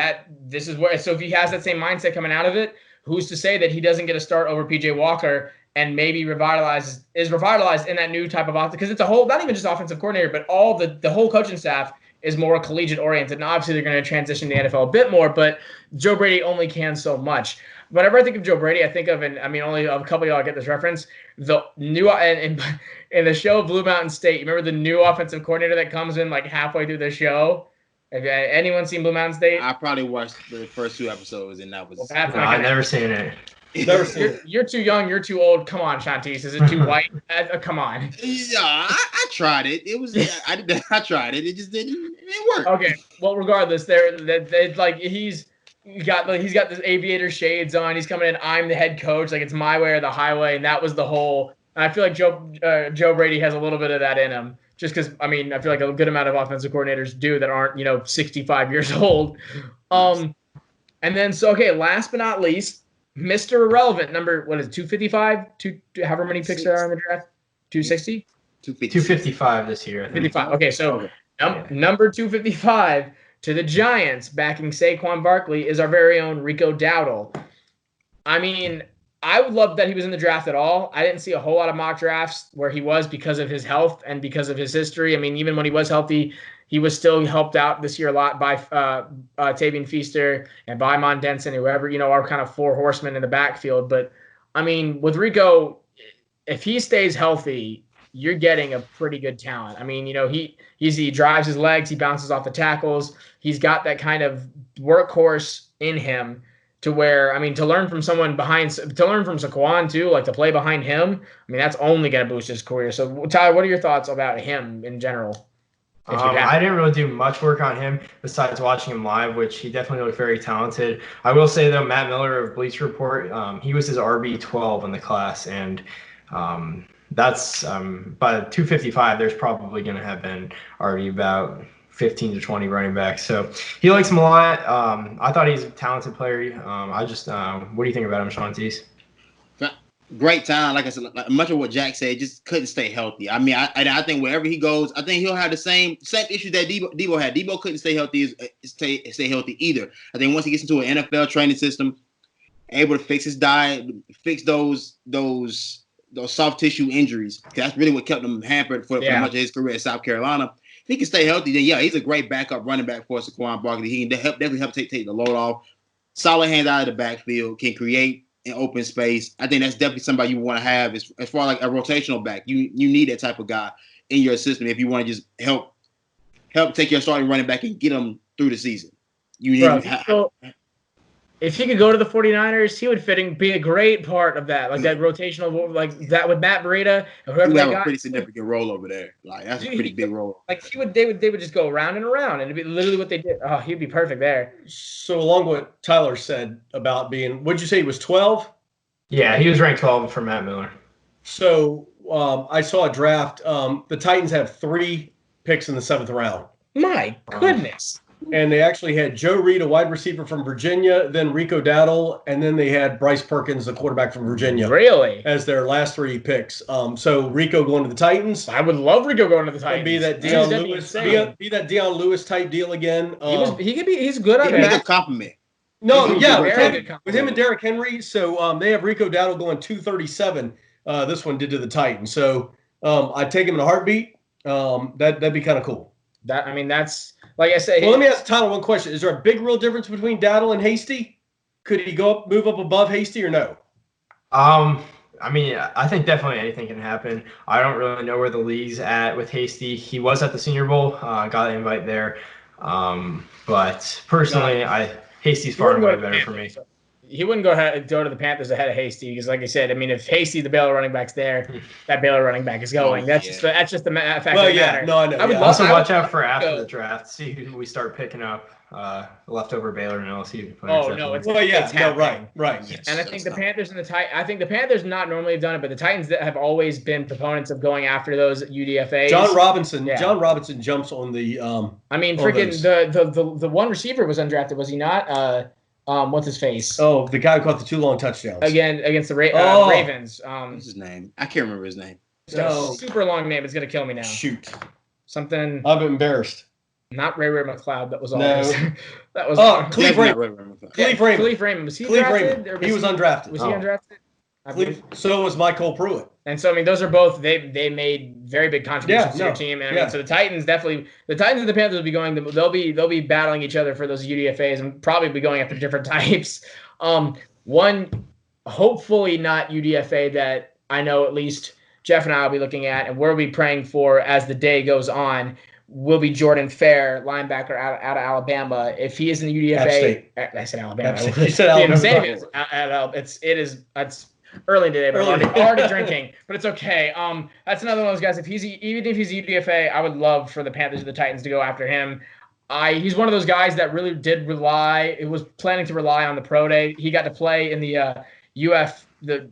this is where. So if he has that same mindset coming out of it, who's to say that he doesn't get a start over PJ Walker and maybe is revitalized in that new type of offense? Because it's a whole, not even just offensive coordinator, but all the whole coaching staff is more collegiate oriented. And obviously they're going to transition to the NFL a bit more, but Joe Brady only can so much. Whenever I think of Joe Brady, I think of, and I mean, only a couple of y'all get this reference, the new, and in the show Blue Mountain State, you remember the new offensive coordinator that comes in like halfway through the show? Have anyone seen Blue Mountain State? I probably watched the first 2 episodes, and that was. No, I've never seen it. Never seen it. You're too young. You're too old. Come on, Shontis. Is it too white? Come on. Yeah, I tried it. It was I tried it. It just didn't work. Okay. Well, regardless, they're like he's got this aviator shades on. He's coming in. I'm the head coach. Like it's my way or the highway. And that was the whole. And I feel like Joe Brady has a little bit of that in him. Just because, I mean, I feel like a good amount of offensive coordinators do that aren't 65 years old. And then last but not least, Mr. Irrelevant, number, what is it, 255? However many picks there are in the draft? 260? 255 this year. 55. Okay, so number 255 to the Giants, backing Saquon Barkley, is our very own Rico Dowdle. I mean, I would love that he was in the draft at all. I didn't see a whole lot of mock drafts where he was because of his health and because of his history. I mean, even when he was healthy, he was still helped out this year a lot by Tavian Feaster and by Mon Denson, whoever, are kind of 4 horsemen in the backfield. But, I mean, with Rico, if he stays healthy, you're getting a pretty good talent. I mean, he drives his legs, he bounces off the tackles. He's got that kind of workhorse in him to where, I mean, to learn from Saquon too, like to play behind him, I mean, that's only going to boost his career. So, Tyler, what are your thoughts about him in general? I didn't really do much work on him besides watching him live, which he definitely looked very talented. I will say, though, Matt Miller of Bleacher Report, he was his RB12 in the class, and that's by 255, there's probably going to have been already about 15 to 20 running backs. So he likes him a lot. I thought he's a talented player. What do you think about him, Shontis? Great talent. Like I said, much of what Jack said, just couldn't stay healthy. I mean, I think wherever he goes, I think he'll have the same issues that Debo had. Debo couldn't stay healthy stay healthy either. I think once he gets into an NFL training system, able to fix his diet, fix those soft tissue injuries. That's really what kept him hampered for much of his career at South Carolina. If he can stay healthy, then he's a great backup running back for Saquon Barkley. He can definitely help take the load off. Solid hands out of the backfield, can create in open space. I think that's definitely somebody you want to have as far as like a rotational back. You need that type of guy in your system if you want to just help take your starting running back and get them through the season. You need. If he could go to the 49ers, he would be a great part of that, like that rotational, like that with Matt Breida and whoever. He would have a pretty significant role over there. Like that's a pretty big role. Like they would just go around and around, and it'd be literally what they did. Oh, he'd be perfect there. So along with what Tyler said about being, what'd you say he was 12? Yeah, he was ranked 12 for Matt Miller. So I saw a draft. The Titans have 3 picks in the 7th round. My goodness. And they actually had Joe Reed, a wide receiver from Virginia, then Rico Dowdle, and then they had Bryce Perkins, the quarterback from Virginia. Really? As their last 3 picks. So Rico going to the Titans. I would love Rico going to the Titans. And be that Deion Lewis, be that Deion Lewis type deal again. He's good at it. He's a good compliment. No, yeah, with him and Derrick Henry. So they have Rico Dowdle going 237. This one did to the Titans. So I'd take him in a heartbeat. That'd be kind of cool. That's like I say. Well, let me ask Tyler one question: is there a big real difference between Dowdle and Hasty? Could he move up above Hasty, or no? I think definitely anything can happen. I don't really know where the league's at with Hasty. He was at the Senior Bowl, got an invite there. But personally, Hasty's far and away better for me. he wouldn't go to the Panthers ahead of Hasty because, like I said, I mean, if Hasty, the Baylor running back's there, that Baylor running back is going. That's just the fact of the matter. Well, yeah, no, I know. I would also watch out for after the draft. See who we start picking up. Leftover Baylor and LSU. Oh no, it's right. Yes, and I think the Panthers and I think the Panthers not normally have done it, but the Titans have always been proponents of going after those UDFAs. John Robinson jumps on the. I mean, freaking the one receiver was undrafted, was he not? What's his face? Oh, the guy who caught the 2 long touchdowns against the Ravens. What's his name? I can't remember his name. It's got a super long name. It's gonna kill me now. Shoot. Something. I'm embarrassed. Not Ray McLeod. That was always. That was. Khalif Raymond. Khalif Raymond. Was he drafted? He was undrafted. Was he undrafted? So was Michael Pruitt. And so I mean, those are both they made very big contributions to your team. And I mean, so the Titans and the Panthers will be going. They'll be battling each other for those UDFAs and probably be going after different types. One, hopefully not UDFA that I know at least Jeff and I will be looking at, and we'll be praying for as the day goes on. Will be Jordan Fair, linebacker out of Alabama. If he is in the UDFA, I said Alabama. You said Alabama. It's early today, but I'm already drinking. But it's okay. That's another one of those guys. Even if he's UDFA, I would love for the Panthers or the Titans to go after him. He's one of those guys that really did rely. It was planning to rely on the pro day. He got to play in the the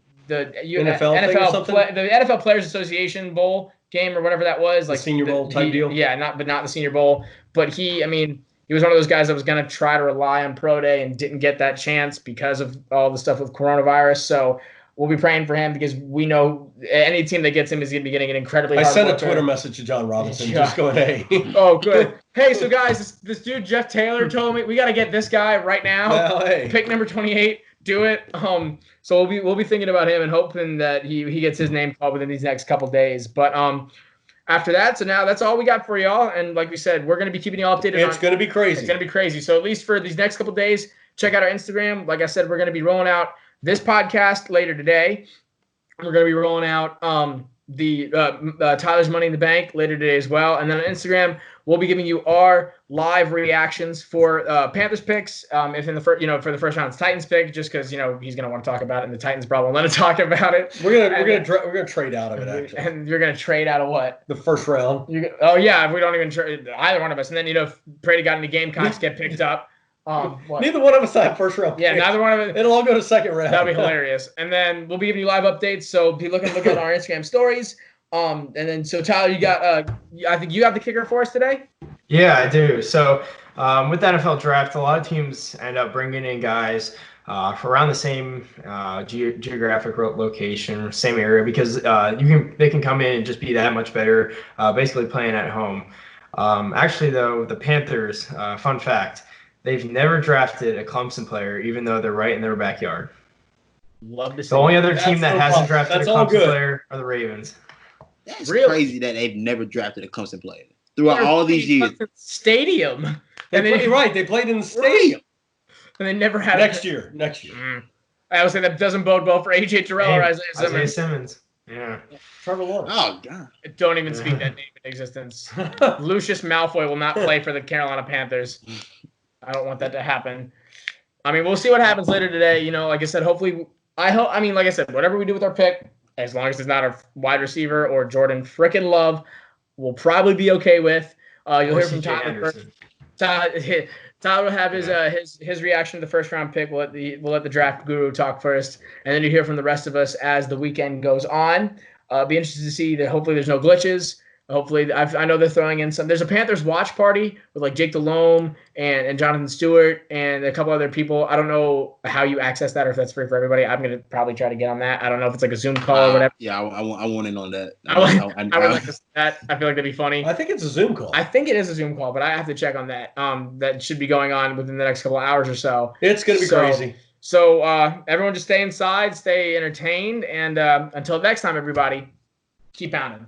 NFL Players Association Bowl game or whatever that was, like the Senior Bowl type deal. Yeah, not the Senior Bowl. But he was one of those guys that was going to try to rely on pro day and didn't get that chance because of all the stuff with coronavirus. So we'll be praying for him because we know any team that gets him is going to be getting an incredibly hard sent worker. a Twitter message to John Robinson just going, hey. Oh, good. Hey, so guys, this dude Jeff Taylor told me we got to get this guy right now. Well, hey. Pick number 28. Do it. So we'll be thinking about him and hoping that he gets his name called within these next couple days. But after that, so now that's all we got for y'all. And like we said, we're going to be keeping you all updated. It's going to be crazy. It's going to be crazy. So at least for these next couple days, check out our Instagram. Like I said, we're going to be rolling out this podcast later today. We're going to be rolling out the Tyler's Money in the Bank later today as well. And then on Instagram, we'll be giving you our live reactions for Panthers picks. If in the first, for the first round it's Titans pick, just because he's going to want to talk about it, and the Titans probably won't let him talk about it. We're gonna trade out of it actually. And you're going to trade out of what? The first round. Oh yeah, if we don't even trade either one of us, and then if Brady got any Gamecocks get picked up. Neither one of us have first round picks. Yeah, neither one of us. It'll all go to second round. That'll be hilarious. And then we'll be giving you live updates, so be look at our Instagram stories. And then so Tyler, you got I think you have the kicker for us today. Yeah, I do. So with the NFL draft, a lot of teams end up bringing in guys around the same geographic location, same area, because they can come in and just be that much better, basically playing at home. Actually, though, the Panthers, fun fact, they've never drafted a Clemson player, even though they're right in their backyard. Love to see. The only other team that hasn't drafted a Clemson player are the Ravens. That's crazy that they've never drafted a Clemson player throughout all these years. Stadium. They played in the stadium. And they never had next year. I would say that doesn't bode well for AJ Terrell or Isaiah Simmons. Yeah. Trevor Lawrence. Oh God. Don't even speak that name in existence. Lucius Malfoy will not play for the Carolina Panthers. I don't want that to happen. I mean, we'll see what happens later today. Like I said, hopefully, like I said, whatever we do with our pick, as long as it's not a wide receiver or Jordan frickin' Love, we'll probably be okay with. You'll hear from Tyler first. Tyler will have his reaction to the first round pick. We'll let the draft guru talk first, and then you hear from the rest of us as the weekend goes on. Be interested to see that. Hopefully, there's no glitches. Hopefully, I know they're throwing in some. There's a Panthers watch party with like Jake Delhomme and Jonathan Stewart and a couple other people. I don't know how you access that or if that's free for everybody. I'm gonna probably try to get on that. I don't know if it's like a Zoom call or whatever. Yeah, I want in on that. I would like to see that. I feel like that'd be funny. I think it's a Zoom call. I think it is a Zoom call, but I have to check on that. That should be going on within the next couple of hours or so. It's gonna be crazy. So everyone just stay inside, stay entertained, and until next time, everybody, keep pounding.